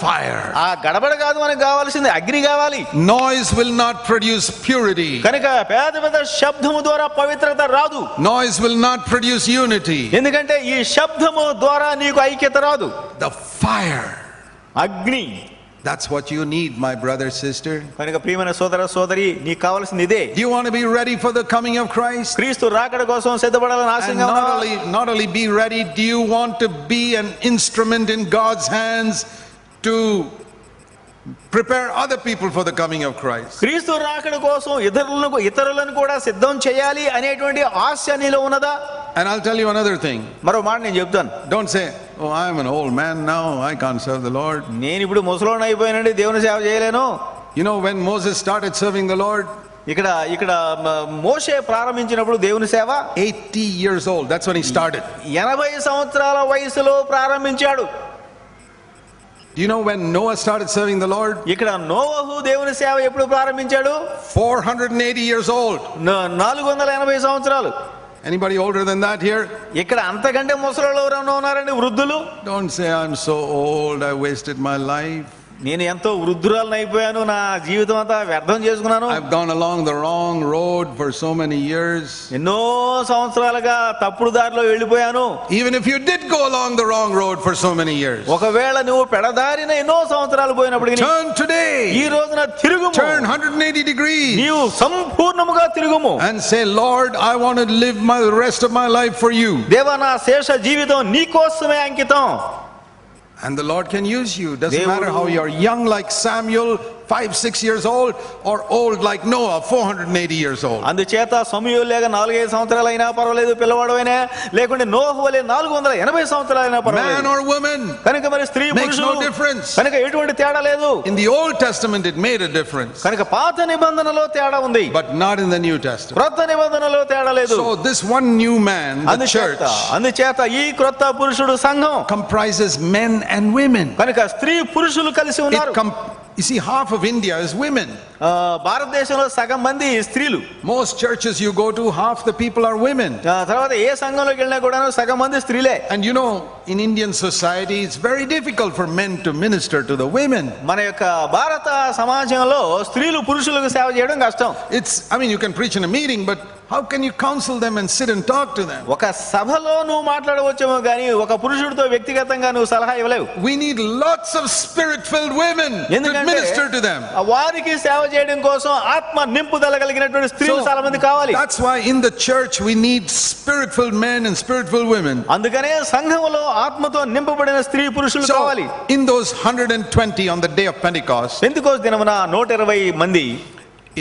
fire. ఆ గడబడ కాదు, మనకు కావాల్సింది అగ్ని కావాలి. Noise will not produce purity. కనుక పెద్ద పెద్ద శబ్దము ద్వారా పవిత్రత రాదు. Noise will not produce unity. ఎందుకంటే ఈ శబ్దము ద్వారా నీకు ఐక్యత రాదు. The fire. అగ్ని. That's what you need, my brother, sister. కనుక ప్రియమైన సోదర సోదరి, నీకు కావాల్సింది ఇదే. Do you want to be ready for the coming of Christ? క్రీస్తు రాకడ కోసం సిద్ధపడాలని And ఆశగా ఉన్నావా? not only be ready, do you want to be an instrument in God's hands to prepare other people for the coming of Christ? క్రీస్తు రాకడ కోసం ఇతరులను కూడా సిద్ధం చేయాలి అనేటువంటి ఆశ నీలో ఉన్నదా? And I'll tell you another thing. మరో మాట నేను చెప్తాను. Don't say, oh, I'm an old man now, I can't serve the Lord. నేను ఇప్పుడు ముసలోని అయిపోయానండి, దేవుని సేవ చేయలేను. You know, when Moses started serving the Lord, ఇక్కడ మోషే ప్రారంభించినప్పుడు దేవుని సేవ 80 years old, that's when he started. 80 సంవత్సరాల వయసులో ప్రారంభించాడు. Do you know when Noah started serving the Lord? ఇక్కడ నోవహు దేవుని సేవ ఎప్పుడు ప్రారంభించాడు? 480 years old. 480 సంవత్సరాలు. Anybody older than that here? ఇక్కడ అంతకంటే ముసలోళ్ళు ఎవరైనా ఉన్నారండి? వృద్ధులు. Don't say, I'm so old, I wasted my life. నేను ఎంతో వృద్ధురాలను అయిపోయాను, నా జీవితం అంతా వ్యర్థం చేసుకున్నాను. I've gone along the wrong road for so many years. ఎన్నో సంవత్సరాలుగా తప్పుడు దారిలో వెళ్ళిపోయాను. Even if you did go along the wrong road for so many years, ఒకవేళ నువ్వు పెడదారిన ఎన్నో సంవత్సరాలు పోయినప్పటికీ turn today. ఈ రోజున తిరుగుము. Turn 180 degrees నీవు సంపూర్ణముగా తిరుగుము. and say, Lord, I want to live the rest of my life for you. దేవా, నా శేష జీవితం నీ కోసమే అంకితం. And the Lord can use you. Doesn't Devudu. matter how you're young like Samuel, 5-6 years old, or old like Noah, 480 years old. అందుచేత సమూయేలు లేక 4-5 సంవత్సరాలు అయినా పర్వాలేదు, పిల్లవాడైనా లేకుంటే నోహు వలె 480 సంవత్సరాలు అయినా Man పర్వాలేదు. or woman, కనుక మరి స్త్రీ makes పురుషులు no difference. కనుక ఎటువంటి తేడా లేదు. In the Old Testament it made a difference, కనుక పాత నిబంధనలో తేడా ఉంది, but not in the New Testament. క్రొత్త నిబంధనలో తేడా లేదు. So this one new man, the church, అందుచేత ఈ క్రొత్త పురుషుడు సంఘం comprises men and women. కనుక స్త్రీ పురుషులు కలిసి ఉన్నారు. You see, half of India is women. భారతదేశంలో సగం మంది స్త్రీలు. Most churches you go to, half the people are women. తర్వాత ఏ సంఘంలోకి వెళ్ళినా కూడా సగం మంది స్త్రీలే. And you know, in Indian society it's very difficult for men to minister to the women. మన యొక్క భారత సమాజంలో స్త్రీలు పురుషులకు సేవ చేయడం కష్టం. I mean, you can preach in a meeting, but how can you counsel them and sit and talk to them? ఒక సభలో నువ్వు మాట్లాడవచ్చేమో కానీ ఒక పురుషుడితో వ్యక్తిగతంగా నువ్వు సలహా ఇవ్వలేవు. We need lots of spirit-filled women to minister to them. వారికి సేవ చేయడం కోసం ఆత్మ నింపుదల కలిగినటువంటి స్త్రీలు చాలా మంది కావాలి. That's why in the church we need spirit-filled men and spirit-filled women. అందుకనే సంఘములో ఆత్మతో నింపబడిన స్త్రీ పురుషులు కావాలి. In those 120 on the day of Pentecost, Pentecost దినమున 120 మంది,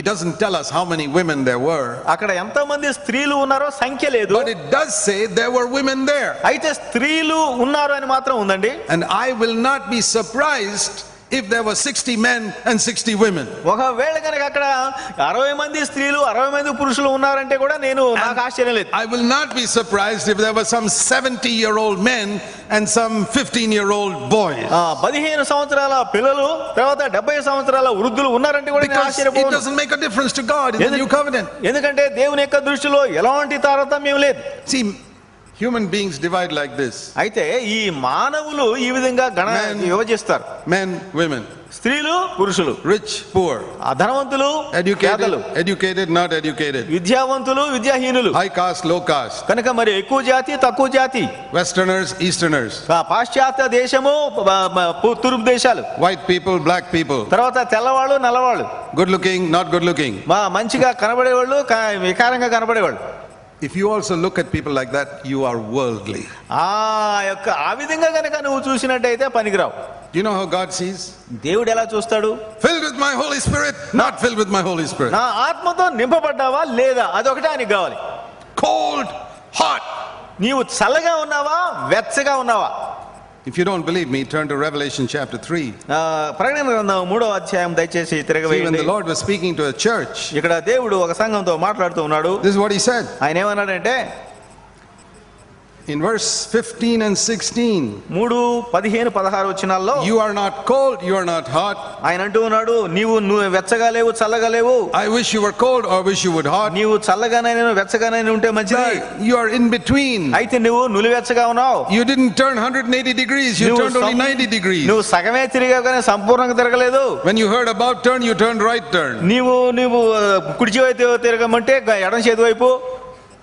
it doesn't tell us how many women there were, అక్కడ ఎంత మంది స్త్రీలు ఉన్నారో సంఖ్య లేదు, but it does say there were women there. అయితే స్త్రీలు ఉన్నారు అని మాత్రం ఉందండి. And I will not be surprised if there were 60 men and 60 women. ఒకవేళ కనుక అక్కడ 60 మంది స్త్రీలు 60 మంది పురుషులు ఉన్నారంటే కూడా నాకు ఆశ్చర్యం లేదు. I will not be surprised if there were some 70-year-old men and some 15-year-old boys. 15 సంవత్సరాల పిల్లలు తర్వాత 70 సంవత్సరాల వృద్ధులు ఉన్నారంటే కూడా నేను Because it ఆశ్చర్యపోను. doesn't make a difference to God in the new covenant. ఎందుకంటే దేవుని యొక్క దృష్టిలో ఎలాంటి తారతమ్యం లేదు. See, Human beings divide like this: అయితే ఈ మానవులు ఈ విధంగా విభజిస్తారు. men, women, స్త్రీలు, పురుషులు, rich, poor, ధనవంతులు, పేదలు, educated, not educated, విద్యావంతులు, విద్యాహీనులు, high caste, low caste, కనుక మరి ఎక్కువ జాతి, తక్కువ జాతి, Westerners, Easterners, పాశ్చాత్య దేశము, తూర్పు దేశాలు, white people, black people, తర్వాత తెల్లవాళ్ళు, నల్లవాళ్ళు, good looking, not good looking. మంచిగా కనబడేవాళ్ళు, వికారంగా కనబడేవాళ్ళు. If you also look at people like that, you are worldly. ఆ విధంగా కనుక నువ్వు చూసినట్టయితే పనికిరావు. Do you know how God sees? దేవుడు ఎలా చూస్తాడు? Filled with my Holy Spirit, not filled with my Holy Spirit. నా ఆత్మతో నింపబడ్డావా లేదా, అదొకటే ఆయనకి కావాలి. Cold, hot. నీవు చల్లగా ఉన్నావా, వెచ్చగా ఉన్నావా? If you don't believe me, turn to Revelation chapter 3. ప్రకటన గ్రంథం 3వ అధ్యాయం దయచేసి See, when తిరగవేయండి. the Lord was speaking to a church, ఇక్కడ దేవుడు ఒక సంఘంతో మాట్లాడుతూ ఉన్నాడు. this is what he said. ఆయన ఏమన్నాడంటే In verse 15 and 16, 3, 15, 16 వచనాల్లో you are not cold, you are not hot. ఆయన అంటూ ఉన్నాడు, నువ్వు వెచ్చగా లేవు, చల్లగా లేవు. I wish you were cold or wish you would hot. నీవు చల్లగానైనా వెచ్చగానైనా ఉంటే మంచిది. You are in between. అయితే నువ్వు నులివెచ్చగా ఉన్నావు. You didn't turn 180 degrees, you turned only 90 degrees. నువ్వు సగమే తిరిగావు కానీ సంపూర్ణంగా తిరగలేదు. When you heard about turn, you turned right turn. నీవు కుడి చేతి తిరగమంటే ఎడమ చేతి వైపు.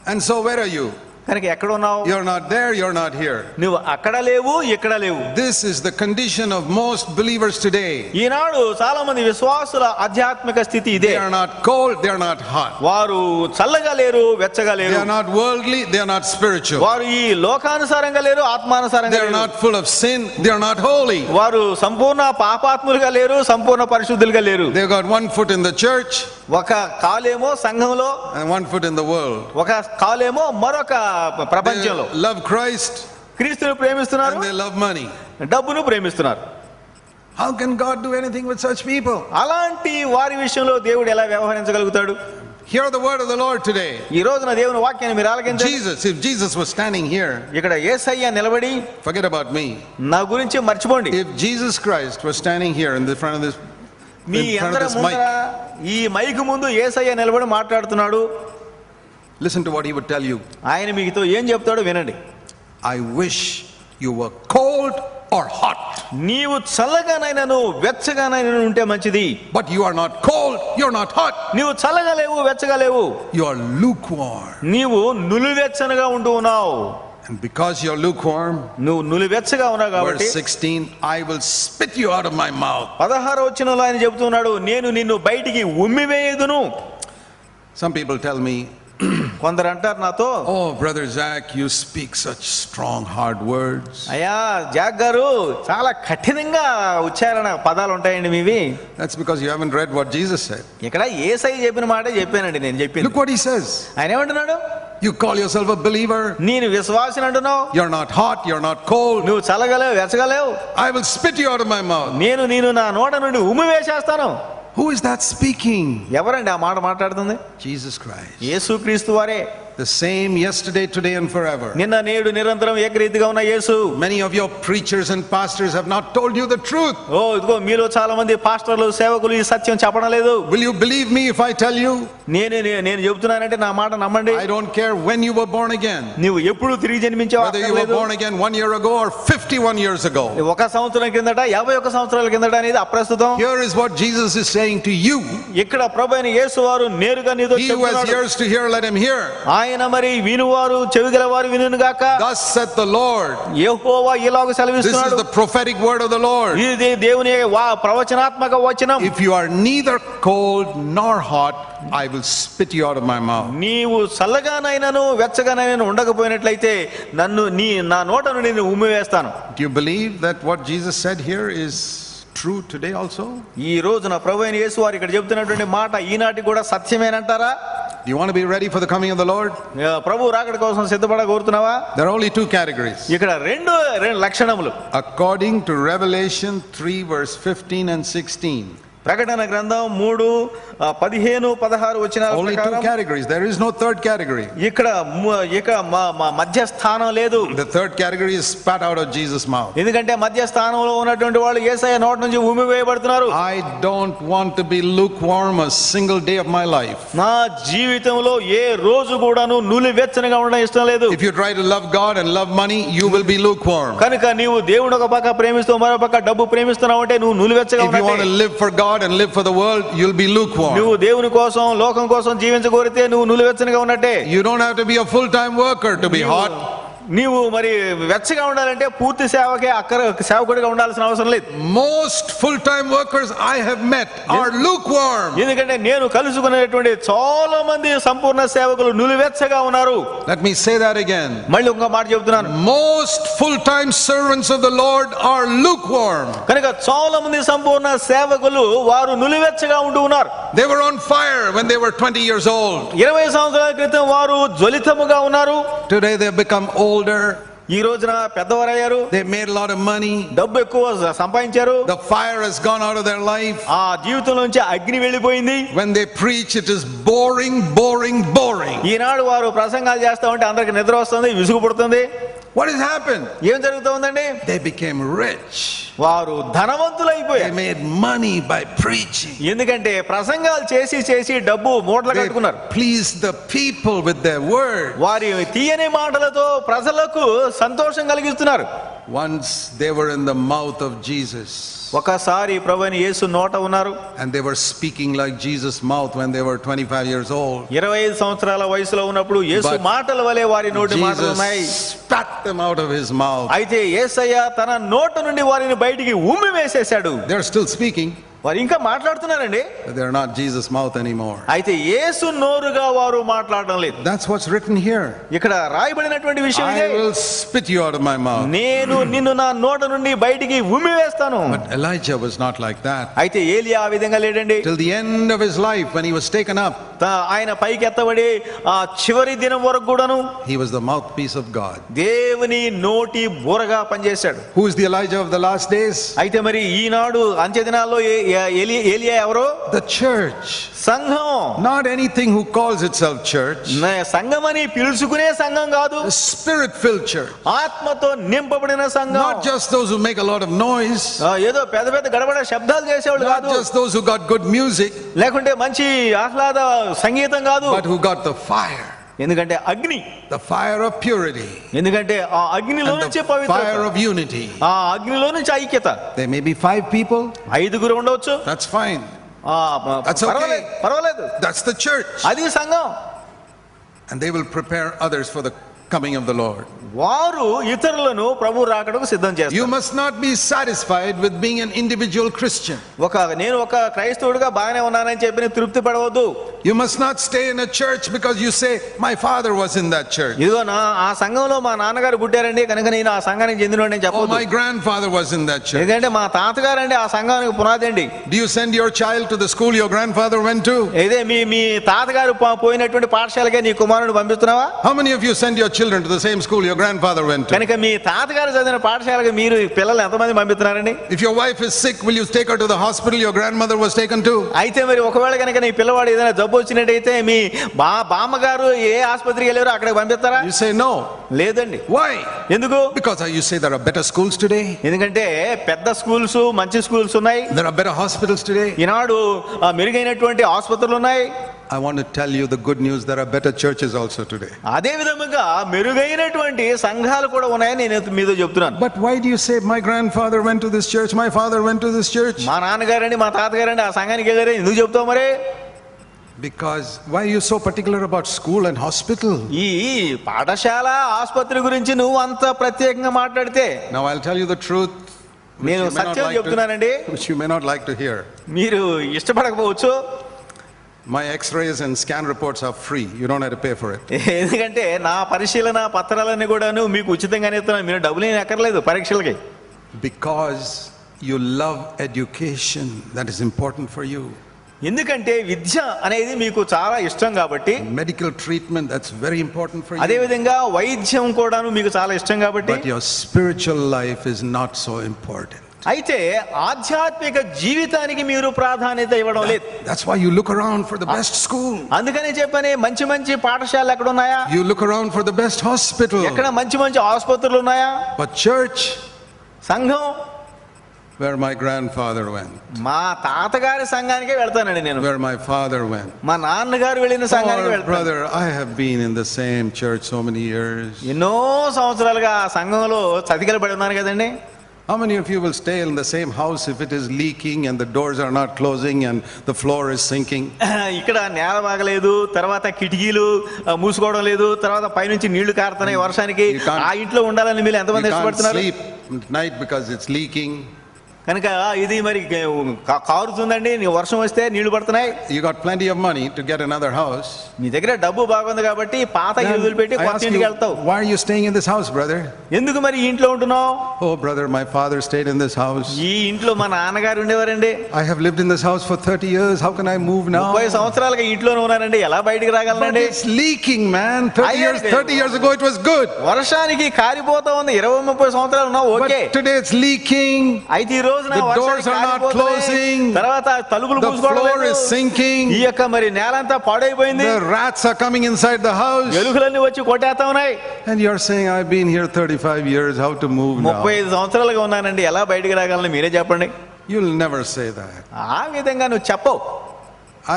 And so where are you? కనుక ఎక్కడ ఉన్నావు? You're not there, you're not here. నువ్వు అక్కడ లేవు, ఇక్కడ లేవు. This is the condition of most believers today. ఈనాడు చాలా మంది విశ్వాసుల ఆధ్యాత్మిక స్థితి ఇదే. They are not cold, they are not hot. వారు చల్లగా లేరు, వెచ్చగా They లేరు. are not worldly, they are not spiritual. వారు ఈ లోకానుసారంగా లేరు, They ఆత్మానుసారంగా are లేరు. not full of sin, they are not holy. వారు సంపూర్ణ పాపాత్ములుగా లేరు, సంపూర్ణ పరిశుద్ధులుగా లేరు. They've got one foot in the church ఒక కాలేమో సంఘంలో, and one foot in the world. ఒక కాలేమో మరొక ప్రపంచంలో. They love Christ క్రీస్తును ప్రేమిస్తున్నారు, and they love money. డబ్బును ప్రేమిస్తున్నారు. How can God do anything with such people? అలాంటి వారి విషయంలో దేవుడు ఎలా వ్యవహరించగలుగుతాడు? Hear the word of the Lord today. ఈ రోజున దేవుని వాక్యాన్ని మీరు ఆలకించండి. If Jesus was standing here, ఇక్కడ యేసయ్య నిలబడి, forget about me. నా గురించి మర్చిపోండి. If Jesus Christ was standing here in the front of this మీ అందరి ముందర ఈ మైకు ముందు యేసయ్య నిలబడి మాట్లాడుతున్నాడు. listen to what he would tell you. ఆయన మీతో ఏం చెప్తాడో వినండి. I wish you were cold or hot. నీవు చల్లగానైనా వెచ్చగానైనా ఉంటే మంచిది. But you are not cold, you are not hot. నీవు చల్లగా లేవు, వెచ్చగా లేవు. You are lukewarm. నీవు నులివెచ్చనగా ఉంటూ ఉన్నావు. And because you are lukewarm, నువ్వు నులివెచ్చగా ఉన్నావు కాబట్టి, verse 16, I will spit you out of my mouth. 16వ వచనంలో ఆయన చెబుతున్నాడు, నేను నిన్ను బయటికి ఉమ్మివేయుదును. Some people tell me, కొందరు అంటారు నాతో, oh brother Zach, you speak such strong hard words. అయ్యా జాక్ గారు చాలా కఠినంగా ఉచ్చారణ పదాలు ఉంటాయండి మీవి. That's because you haven't read what Jesus said. ఇక్కడ యేసయ్య చెప్పిన మాటే చెప్పానండి నేను చెప్పింది. Look what he says. ఆయన ఏమంటున్నాడు? You call yourself a believer. నేను విశ్వాసిని అంటున్నావు. You're not hot, you're not cold. నువ్వు చల్లగలేవు, వెచ్చగలేవు. I will spit you out of my mouth. నేను నా నోట నుండి ఉమ్మివేసేస్తాను. Who is that speaking? ఎవరండి ఆ మాట మాట్లాడుతుంది? Jesus Christ. యేసుక్రీస్తు వారే. The same yesterday, today and forever. నిన్న నేడు నిరంతరం ఏకరీతిగా ఉన్న యేసు. Many of your preachers and pastors have not told you the truth. ఇదిగో మీలో చాలా మంది పాస్టర్లు, సేవకులు ఈ సత్యం చెప్పడం లేదు. Will you believe me if I tell you? నేను చెబుతున్నానంటే నా మాట నమ్మండి. I don't care when you were born again. నువ్వు ఎప్పుడు తిరిగి జన్మించావు, whether you were born again 1 year ago or 51 years ago. ఒక సంవత్సరం కిందట, 51 సంవత్సరాల కిందట అనేది అప్రస్తుతం. Here is what Jesus is saying to you. ఇక్కడ ప్రభువైన యేసు వారు నేరుగా నీతో చెప్తున్నాడు. He who has ears to hear, let him hear. ఆయన మరి వినువారు చెవిగలవారు వినును గాక. Thus saith the Lord. యెహోవా ఇలాగ సెలవిస్తున్నాడు. This is the prophetic word of the Lord. ఇది దేవుని ప్రవచనాత్మక వచనం. If you are neither cold nor hot, I will spit you out of my mouth. నీవు చల్లగానైనాను వెచ్చగానైనాను ఉండకపోయినట్లయితే నా నోట నుండి నేను ఉమ్మివేస్తాను. Do you believe that what Jesus said here is true today also? ఈ రోజున ప్రభువైన యేసు వారు ఇక్కడ చెప్తున్నటువంటి మాట ఈనాటి కూడా సత్యమేనంటారా? Do you want to be ready for the coming of the Lord? ప్రభు రాకడ కోసం సిద్ధపడ కోరుతున్నావా? There are only two categories. ఇక్కడ రెండు లక్షణములు. According to Revelation 3 verse 15 and 16. ప్రకటన గ్రంథం 3:15-16 వచనాల Only two ప్రకారం categories. There is no third category. ఇక్కడ మధ్య స్థానం లేదు. The third category is spat out of Jesus' mouth. ఎందుకంటే మధ్య స్థానంలో ఉన్నటువంటి వాళ్ళు యేసయ్య నోటి నుంచి ఉమ్మివేయబడుతున్నారు. I don't want to be lukewarm a single day of my life. నా జీవితంలో ఏ రోజు కూడాను నులివెచ్చనగా ఉండడం ఇష్టం లేదు. If you try to love God and love money, you will be lukewarm. కనుక నీవు దేవుని ఒక పక్క ప్రేమిస్తూ మరో పక్క డబ్బు ప్రేమిస్తున్నావు అంటే నువ్వు నులివెచ్చగా If you want to ఉన్నట్టే. live for God and live for the world, you'll be lukewarm. నువ్వు దేవుని కోసం లోకం కోసం జీవించగోరితే నువ్వు నులివెచ్చనగా ఉన్నట్టే. You don't have to be a full-time worker to be hot. నీవు మరి వెచ్చగా ఉండాలంటే పూర్తి సేవకే సేవకుడిగా ఉండాల్సిన అవసరం లేదు. Most full-time workers I have met are lukewarm. ఎందుకంటే నేను కలుసుకునేటువంటి చాలా మంది సంపూర్ణ సేవకులు నులివెచ్చగా ఉన్నారు. Let me say that again. మళ్ళీ ఇంకో మాట చెప్తున్నాను. Most full-time servants of the Lord are lukewarm. కనుక చాలా మంది సంపూర్ణ సేవకులు వారు నులివెచ్చగా ఉంటూ ఉన్నారు. They were on fire when they were 20 years old. 20 సంవత్సరాల క్రితం వారు జ్వలితముగా ఉన్నారు. Today they have become older. ఈ రోజున పెద్దవారయ్యారు. They made a lot of money. డబ్బు ఎక్కువ సంపాదించారు. The fire has gone out of their life. ఆ జీవితం నుంచి అగ్ని వెళ్ళిపోయింది. When they preach, it is boring, boring, boring. ఈనాడు వారు ప్రసంగాలు చేస్తా ఉంటే అందరికి నిద్ర వస్తుంది, విసుగు పుడుతుంది. What has happened? ఏం జరుగుతూ ఉందండి? They became rich. వారు ధనవంతులైపోయారు. They made money by preaching. ఎందుకంటే ప్రసంగాలు చేసి చేసి డబ్బు మూటలు They కట్టుకున్నారు. pleased the people with their word. వారి తీయని మాటలతో ప్రజలకు సంతోషం కలిగిస్తున్నారు. Once they were in the mouth of Jesus. ఒకసారి ప్రభువైన యేసు నోట ఉన్నారు. And they were speaking like Jesus' mouth when they were 25 years old. 25 సంవత్సరాల వయసులో ఉన్నప్పుడు యేసు But మాటల వలె వారి నోటి మాటలు ఉన్నాయి. Jesus spat them out of his mouth. అయితే యేసయ్య తన నోట నుండి వారిని బయటికి ఉమ్మి వేసేశాడు. They're still speaking, వారు ఇంకా మాట్లాడుతున్నారండి. but they're not Jesus' mouth anymore. అయితే యేసు నోరుగా వారు మాట్లాడడం లేదు. That's what's written here. ఇక్కడ రాయబడినటువంటి విషయం I ఇదే. will spit you out of my mouth. నేను నిన్ను నా నోట నుండి బయటికి ఉమ్మి వేస్తాను. But Elijah was not like that. అయితే ఏలియా ఆ విధంగా లేడండి. Till the end of his life, when he was taken up, ఆయన పైకి ఎత్తబడి ఆ చివరి దినం వరకు కూడాను he was the mouthpiece of God. దేవుని నోటి బూరగా పనిచేశాడు. Who is the Elijah of the last days? అయితే మరి ఈనాడు అంత్య దినాల్లో ఏలియా ఎవరు? The church. సంఘం. Not anything who calls itself church. సంఘం అని పిలుచుకునే సంఘం కాదు. The spirit-filled church. ఆత్మతో నింపబడిన సంఘం. Not just those who make a lot of noise. ఏదో పెద్ద పెద్ద గడబడ శబ్దాలు చేసేవాళ్ళు Not కాదు. just those who got good music. లేకుంటే మంచి ఆహ్లాద సంగీతం కాదు. But who got the fire. ఎందుకంటే అగ్ని. The fire of purity. ఎందుకంటే ఆ అగ్నిలో And నుంచి the fire పవిత్రత. of unity. ఆ అగ్నిలో నుంచి ఐక్యత. There may be 5 people. 5గురు ఉండవచ్చు. That's fine. That's okay. పర్వాలేదు. That's the church. అది సంఘం. And they will prepare others for the coming of the Lord. వారు ఇతరులను ప్రభు రాకడకు సిద్ధం You చేస్తారు. must not be satisfied with being an individual Christian. నేను ఒక క్రైస్తవుడిగా బాగానే ఉన్నానని చెప్పి నేను తృప్తి పడవద్దు. You must not stay in a church because you say, my father was in that church. ఇదిగో ఆ సంఘంలో మా నాన్నగారు పుట్టారండి కనుక నేను ఆ సంఘానికి చెందినవాడిని Oh, చెప్పొద్దు. my grandfather was in that church. ఎందుకంటే మా తాతగారండి ఆ సంఘానికి పునాదండి. Do you send your child to the school your grandfather went to? ఇదే మీ తాతగారు పోయినటువంటి పాఠశాలకే నీ కుమారుని పంపిస్తున్నావా? How many of you send your children to the same school your grandfather went to? కనుక మీ తాతగారు చదివిన పాఠశాలకు మీరు పిల్లలు ఎంతమంది పంపిస్తున్నారండి? If your wife is sick, will you take her to the hospital your grandmother was taken to? అయితే మరి ఒకవేళ కనుక నీ పిల్లవాడు ఏదైనా జబ్బు వచ్చినట్టయితే మీ బామ్మగారు ఏ ఆసుపత్రికి వెళ్ళారో అక్కడికి పంపిస్తారా? You say no. లేదండి. Why? ఎందుకు? Because you say there are better schools today. ఎందుకంటే పెద్ద స్కూల్స్ మంచి స్కూల్స్ ఉన్నాయి. There are better hospitals today. ఈనాడు మెరుగైనటువంటి ఆసుపత్రులు ఉన్నాయి. I want to tell you the good news, there are better churches also today. అదే విధముగా మెరుగైనటువంటి సంఘాలు కూడా ఉన్నాయని నేను మీతో చెప్తున్నాను. But why do you say my grandfather went to this church, my father went to this church? మా నాన్నగారండి మా తాతగారండి ఆ సంఘానికి వెళ్ళారు ఎందుకు చెప్తావు మరి? Because why are you so particular about school and hospital? ఈ పాఠశాల ఆసుపత్రి గురించి నువ్వు అంత ప్రత్యేకంగా మాట్లాడితే Now I'll tell you the truth, నేను సత్యం చెప్తున్నానండి, which you may not like to hear. మీరు ఇష్టపడకపోవచ్చు. My x-rays and scan reports are free. You don't have to pay for it. ఎందుకంటే నా పరిశీలన పత్రాలన్నీ కూడాను మీకు ఉచితంగానే ఇస్తున్నాను, మీరు డబ్బులు ఏం ఎక్కర్లేదు పరీక్షలకి. Because you love education, that is important for you. ఎందుకంటే విద్య అనేది మీకు చాలా ఇష్టం కాబట్టి. Medical treatment, that's very important for you. అదే విధంగా వైద్యం కూడాను మీకు చాలా ఇష్టం కాబట్టి. But your spiritual life is not so important. అయితే ఆధ్యాత్మిక జీవితానికి మీరు ప్రాధాన్యత ఇవ్వడం లేదు. That's why you look around for the best school. అందుకనే చెప్పని మంచి మంచి పాఠశాలలు ఎక్కడ ఉన్నాయా, You look around for the best hospital. ఎక్కడ మంచి మంచి ఆసుపత్రులు ఉన్నాయా, But church, సంఘం, where my grandfather went, మా తాతగారి సంఘానికే వెళ్తానండి నేను, where my father went. మా నాన్నగారు వెళ్ళిన సంఘానికి Oh, వెళ్తాను. brother, I have been in the same church so many years. ఎన్నో సంవత్సరాలుగా ఆ సంఘంలో చతికిల పడి ఉన్నాను కదండి. How many of you will stay in the same house if it is leaking and the doors are not closing and the floor is sinking? ఇక్కడ నేల బాగలేదు, తర్వాత కిటికీలు మూసుకోవడం లేదు, తర్వాత పైనుంచి నీళ్లు కారుతున్నాయి వర్షానికి, You can't- ఆ ఇంట్లో ఉండాలని మీరు You ఎంతమంది can't ఇష్టపడుతున్నారు? sleep at night because it's leaking. కనుక ఇది మరి కారుతుందండి, నీ వర్షం వస్తే నీళ్లు పడుతున్నాయి. You got plenty of money to get another house. నీ దగ్గర డబ్బు బాగుంది కాబట్టి పాత ఇల్లు వదిలిపెట్టి I కొత్త ask ఇంటికి you, వెళ్తావు. why are you staying in this house, brother? ఎందుకు మరి ఈ ఇంట్లో ఉంటున్నావు? Oh, brother, my father stayed in this house. ఈ ఇంట్లో మా నాన్నగారు ఉండేవారండి, I have lived in this house for 30 years. How can I move now? 30 సంవత్సరాలుగా ఈ ఇంట్లోనే ఉన్నానండి, ఎలా బయటికి But రాగలనండి? it's leaking, man. 30 years ago it was good. వర్షానికి కారిపోతా ఉంది, 20-30 సంవత్సరాలు ఉన్నావు, okay. But today it's leaking. అయితే ఈ రోజున The doors వర్షానికి are not కారిపోతున్నాయి, closing. తర్వాత తలుపులు The మూసుకోవడం floor లేదు. is sinking. ఈ యొక్క మరి నేలంతా పాడైపోయింది, The rats are coming inside the house. ఎలుకలన్నీ వచ్చి కొట్టేస్తా ఉన్నాయి. And you're saying, I've been here 35 years. How to move now? 35 సంవత్సరాలుగా ఉన్నానండి, ఎలా బయటికి రాగలను మీరే చెప్పండి. You'll never say that. ఆ విధంగా నువ్వు చెప్పవు.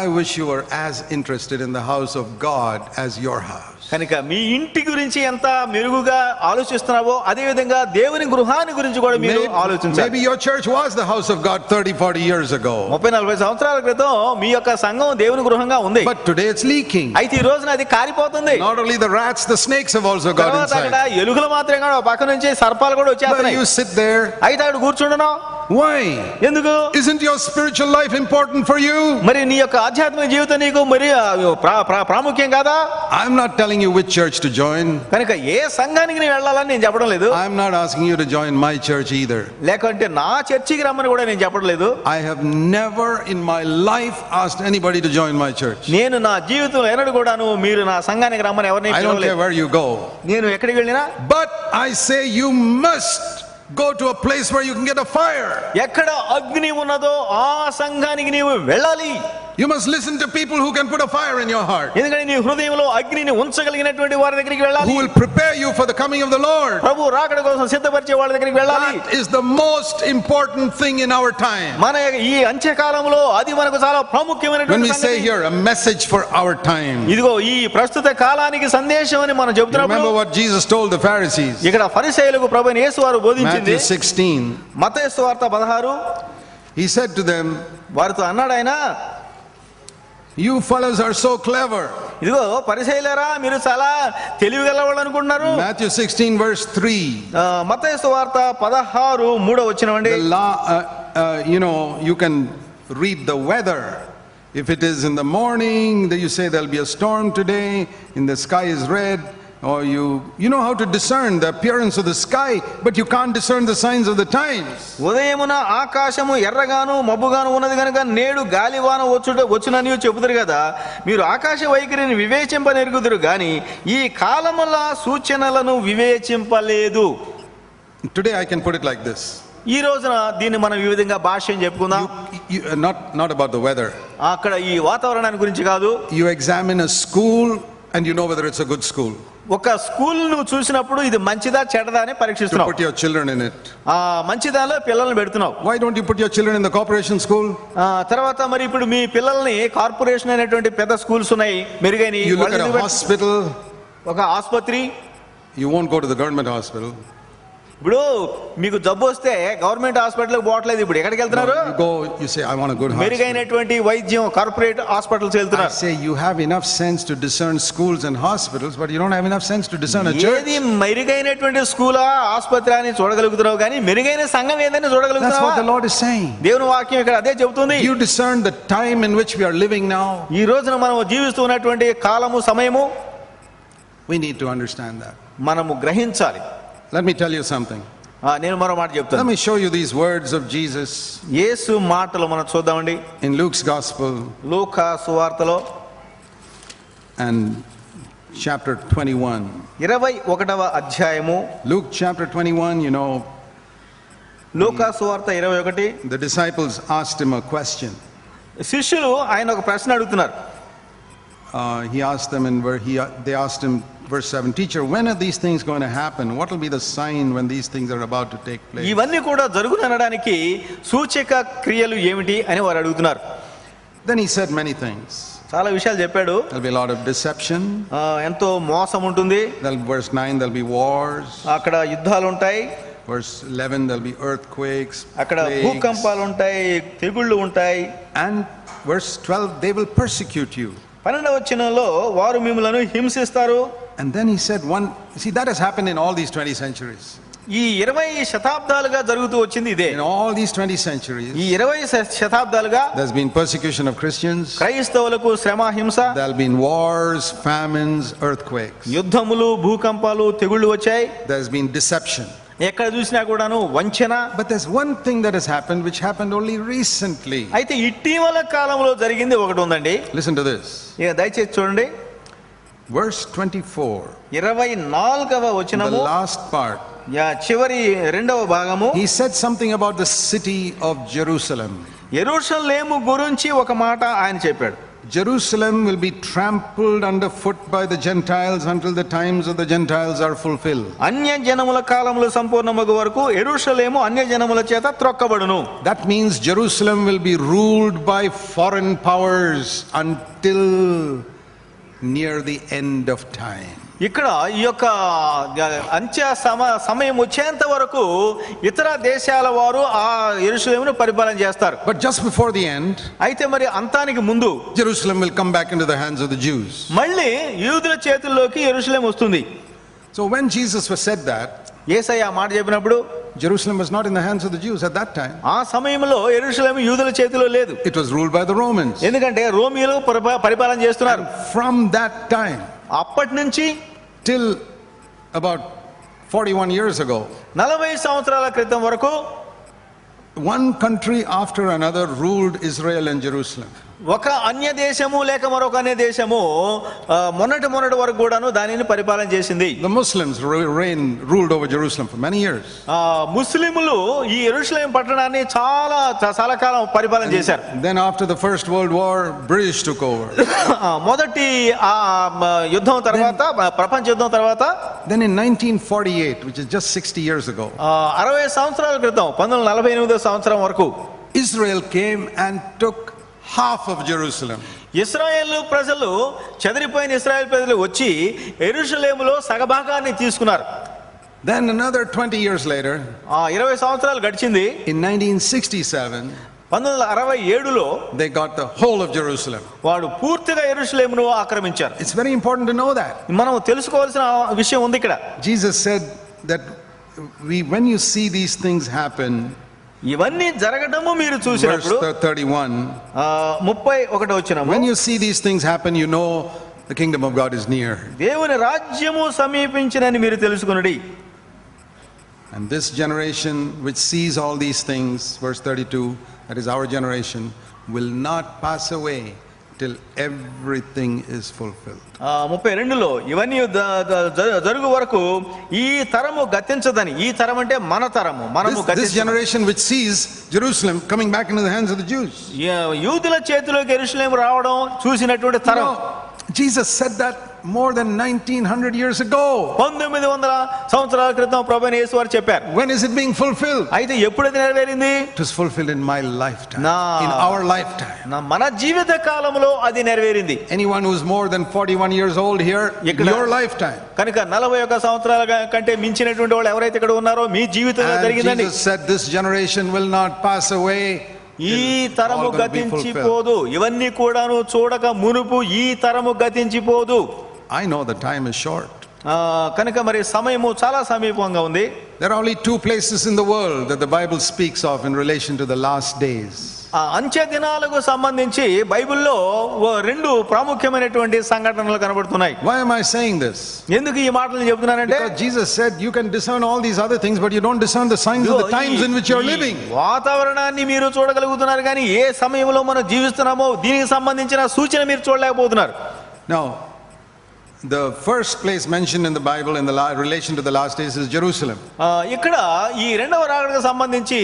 I wish you were as interested in the house of God as your house. కనుక మీ ఇంటి గురించి ఎంత మెరుగుగా ఆలోచిస్తున్నావో అదే విధంగా దేవుని గృహాన్ని గురించి కూడా మీరు ఆలోచించాలి. Maybe your church was the house of God 30-40 years ago. 30-40 సంవత్సరాల క్రితం మీ యొక్క సంఘం దేవుని గృహంగా ఉంది, But today it's leaking. అయితే ఈ రోజున అది కారిపోతుంది. Not only the rats, the snakes have also got తర్వాత అక్కడ inside. ఎలుకలు మాత్రమే కాదు, పక్క నుంచి సర్పాలు కూడా But వచ్చేస్తున్నాయి. you sit there. అయితే అక్కడ కూర్చుండను Why? ఎందుకు? Isn't your spiritual life important for you? మరి నీ యొక్క ఆధ్యాత్మిక జీవితం నీకు మరి ప్రాముఖ్యం కాదా? I'm not telling you which church to join. కనుక ఏ సంఘానికి నేను వెళ్ళాలని నేను చెప్పడం లేదు, I'm not asking you to join my church either. లేకంటే నా చర్చికి రమ్మని కూడా నేను చెప్పడం లేదు. I have never in my life asked anybody to join my church. నేను నా జీవితంలో ఎన్నడూ కూడాను మీరు నా సంఘానికి రమ్మని ఎవరిని I don't care పిలవలేదు. where you go. నేను ఎక్కడికి వెళ్ళినా But I say you must go to a place where you can get a fire. ఎక్కడ అగ్ని ఉన్నదో ఆ సంఘానికి నీవు వెళ్ళాలి. You must listen to people who can put a fire in your heart, ఎందుకంటే నీ హృదయంలో అగ్నిని ఉంచగలిగినటువంటి వారి దగ్గరికి వెళ్ళాలి. who will prepare you for the coming of the Lord. ప్రభు రాకడ కోసం సిద్ధపరిచే వాళ్ళ దగ్గరికి వెళ్ళాలి. That is the most important thing in our time. మన ఈ అంత్యకాలంలో అది మనకు చాలా When ప్రాముఖ్యమైనటువంటి we say సంగతి. here a message for our time, ఇదిగో ఈ ప్రస్తుత కాలానికి సందేశం అని మనం you చెబుతున్నప్పుడు remember what Jesus told the Pharisees? ఇక్కడ ఫరిసయ్యులకు ప్రభువైన యేసు వారు బోధించింది. Matthew 16. మత్తయి సువార్త 16 He said to them, వారితో అన్నాడు ఆయన, you fellows are so clever. ఇదిగో పరిసయ్యులారా మీరు చాలా తెలివిగలవాళ్ళు అనుకుంటున్నారు. Matthew 16 verse 3. మత్తయి సువార్త 16:3 వచనమండి. The law, you know, you can read the weather. If it is in the morning, then you say there'll be a storm today, and the sky is red, or you know how to discern the appearance of the sky, but you can't discern the signs of the times. ఉదయమున ఆకాశము ఎర్రగాను మబ్బుగాను ఉన్నది కనుక నేడు గాలివాన వచ్చునని చెబుతారు కదా, మీరు ఆకాశ వైఖరిని వివేచింపనెరుగుదురు గాని ఈ కాలముల సూచనలను వివేచింపలేదు. Today I can put it like this. ఈ రోజున దీన్ని మనం ఈ విధంగా భాష్యం చెప్పుకుందాం. Not about the weather. అక్కడ ఈ వాతావరణాన్ని గురించి కాదు. You examine a school and you know whether it's a good school. ఒక స్కూల్ నువ్వు చూసినప్పుడు ఇది మంచిదా చెడ్డదా అని To పరీక్షిస్తున్నావు. put your children in it. ఆ మంచిదాలో పిల్లల్ని పెడుతున్నావు. Why don't you put your children in the corporation school? తర్వాత మరి ఇప్పుడు మీ పిల్లల్ని కార్పొరేషన్ అనేటువంటి పెద్ద స్కూల్స్ ఉన్నాయి మెరుగైన. You look at a hospital. ఒక ఆసుపత్రి, You won't go to the government hospital. ఇప్పుడు మీకు జబ్బు వస్తే గవర్నమెంట్ హాస్పిటల్కి పోవట్లేదు, ఇప్పుడు ఎక్కడికి వెళ్తున్నారు? You go, you say, I want a good hospital. మెరుగైనటువంటి వైద్యం కార్పొరేట్ హాస్పిటల్స్ I వెళ్తున్నారు. say you have enough sense to discern schools and hospitals, but you don't have enough sense to discern a church. ఏది మెరుగైనటువంటి స్కూలా ఆసుపత్రి అని చూడగలుగుతున్నావు కానీ మెరుగైన సంఘం ఏదని That's చూడగలుగుతున్నావా? what the Lord is saying. దేవుని వాక్యం ఇక్కడ అదే చెబుతుంది. You discern the time in which we are living now. ఈ రోజున మనం జీవిస్తున్నటువంటి కాలము సమయము We need to understand that. మనము గ్రహించాలి. Let me tell you something. నేను మరో మాట Let చెప్తాను. me show you these words of Jesus యేసు మాటలు మనం చూద్దామండి. in Luke's Gospel లూకా సువార్తలో and chapter 21. 21వ అధ్యాయము. Luke chapter 21, you know, లూకాసు వార్త 21. The disciples asked him a question. శిష్యులు ఆయన ఒక ప్రశ్న అడుగుతున్నారు. He asked them they asked him, verse 7, "Teacher, when are these things going to happen? What will be the sign when these things are about to take place?" ఇవన్నీ కూడా జరుగుననడానికి సూచక క్రియలు ఏమిటి అని వారు అడుగుతున్నారు. Then he said many things. చాలా విషయాలు చెప్పాడు. There'll be a lot of deception. ఎంతో మోసం ఉంటుంది. Verse 9, there'll be wars. అక్కడ యుద్ధాలు ఉంటాయి. Verse 11, there'll be earthquakes, అక్కడ plagues. భూకంపాలు ఉంటాయి, తెగుళ్ళు ఉంటాయి. And verse 12, they will persecute you. 12వ వచనంలో వారు మిమ్మల్ని హింసిస్తారు. And then he said that has happened in all these 20 centuries. ఈ 20 శతాబ్దాలుగా జరుగుతూ వచ్చింది ఇదే. In all these 20 centuries, ఈ 20 శతాబ్దాలుగా there's been persecution of Christians. క్రైస్తవులకు శ్రమ, హింస. There'll been wars, famines, earthquakes. యుద్ధములు, భూకంపాలు, తెగుళ్ళు వచ్చాయి. There's been deception. ఎక్కడ చూసినా కూడాను వంచన. But there's one thing that has happened which happened only recently. అయితే ఇటీవల కాలంలో జరిగింది ఒకటి ఉందండి. Listen to this. ఇక దయచేసి చూడండి. Verse 24. 24వ వచనము, The last part. చివరి 2వ భాగము. He said something about the city of Jerusalem. యెరూషలేము గురించి ఒక మాట ఆయన చెప్పాడు. Jerusalem will be trampled underfoot by the Gentiles until the times of the Gentiles are fulfilled. అన్య జనముల కాలములు సంపూర్ణమగు వరకు యెరూషలేము అన్య జనముల చేత త్రొక్కబడును. That means Jerusalem will be ruled by foreign powers until near the end of time. ఇక్కడ ఈ యొక్క అంత్య సమయం వచ్చేంత వరకు ఇతర దేశాల వారు ఆ యెరూషలేమును పరిపాలన చేస్తారు. But just before the end, అయితే మరి అంతానికి ముందు Jerusalem will come back into the hands of the Jews. మళ్ళీ యూదుల చేతుల్లోకి యెరూషలేము వస్తుంది. So when Jesus said that, యేసయ్య ఆ మాట చెప్పినప్పుడు Jerusalem was not in the hands of the Jews at that time. ఆ సమయంలో యెరూషలేము యూదుల చేతిలో లేదు. It was ruled by the Romans. ఎందుకంటే రోమీయులు పరిపాలన చేస్తున్నారు. From that time, అప్పటి నుంచి till about 41 years ago, 40 సంవత్సరాల క్రితం వరకు one country after another ruled Israel and Jerusalem. ఒక అన్య దేశము లేక మరొక అన్య దేశము మొన్నటి వరకు కూడాను దానిని పరిపాలన చేసింది. The Muslims ruled over Jerusalem for many years. ముస్లిములు ఈ యెరూషలేం పట్టణాన్ని చాలా కాలం పరిపాలన చేశారు. Then after the First World War, British took over. మొదటి యుద్ధం తర్వాత, ప్రపంచ యుద్ధం తర్వాత, then in 1948, which is just 60 years ago, 60 సంవత్సరాల క్రితం 1948వ సంవత్సరం వరకు Israel came and took half of Jerusalem. ఇశ్రాయేలు ప్రజలు, చెదిరిపోయిన ఇశ్రాయేలు ప్రజలు వచ్చి యెరూషలేములో సగభాగాన్ని తీసుకున్నారు. Then another 20 years later, 20 సంవత్సరాలు గడిచింది. in 1967, 1967లో they got the whole of Jerusalem. వాడు పూర్తిగా యెరూషలేమును ఆక్రమించారు. It's very important to know that. మనం తెలుసుకోవాల్సిన విషయం ఉంది ఇక్కడ. Jesus said that when you see these things happen, ఇవన్నీ జరగడము మీరు చూసినప్పుడు, verse 31, 31వ వచనం, when you see these things happen, you know the kingdom of God is near. దేవుని రాజ్యము సమీపించినని మీరు తెలుసుకొనుడి. And this generation which sees all these things, verse 32, that is our generation, will not pass away till everything is fulfilled. 32లో ఇవన్నీ జరుగు వరకు ఈ తరము గతించదని. ఈ తరం అంటే మన తరము, మనము. This generation which sees Jerusalem coming back into the hands of the Jews. యూదుల చేతిలోకి యెరూషలేము రావడం చూసినటువంటి తరం. Jesus said that more than 1900 years ago. 1900 సంవత్సరాల క్రితం ప్రభువైన యేసు వారు చెప్పారు. When is it being fulfilled? అయితే ఎప్పుడైతే నెరవేరింది? It was fulfilled in my lifetime. In our lifetime. మన జీవిత కాలంలో అది నెరవేరింది. Anyone who's more than 41 years old here, in your lifetime. కనుక 41 సంవత్సరాల కంటే మించినటువంటి వాళ్ళు ఎవరైతే ఇక్కడ ఉన్నారో మీ జీవితంలో జరిగిందండి. Jesus said this generation will not pass away. ఈ తరము గతించిపోదు. ఇవన్నీ కూడాను చూడక మునుపు ఈ తరము గతించిపోదు. I know the time is short. కనుక మరి సమయము చాలా సమీపంగా ఉంది. There are only two places in the world that the Bible speaks of in relation to the last days. అంత్య దినాలకు సంబంధించి బైబిల్లో 2 ప్రాముఖ్యమైనటువంటి సంఘటనలు కనబడుతున్నాయి. Why am I saying this? ఎందుకు ఈ మాటలు చెప్తున్నానంటే, because Jesus said you can discern all these other things but you don't discern the signs of the times in which you are living. వాతావరణాన్ని మీరు చూడగలుగుతున్నారు కానీ ఏ సమయంలో మనం జీవిస్తున్నామో దీనికి సంబంధించిన సూచన మీరు చూడలేకపోతున్నారు. Now the first place mentioned in the Bible in the relation to the last days is Jerusalem. ఇక్కడ ఈ రెండవ రాకడకు సంబంధించి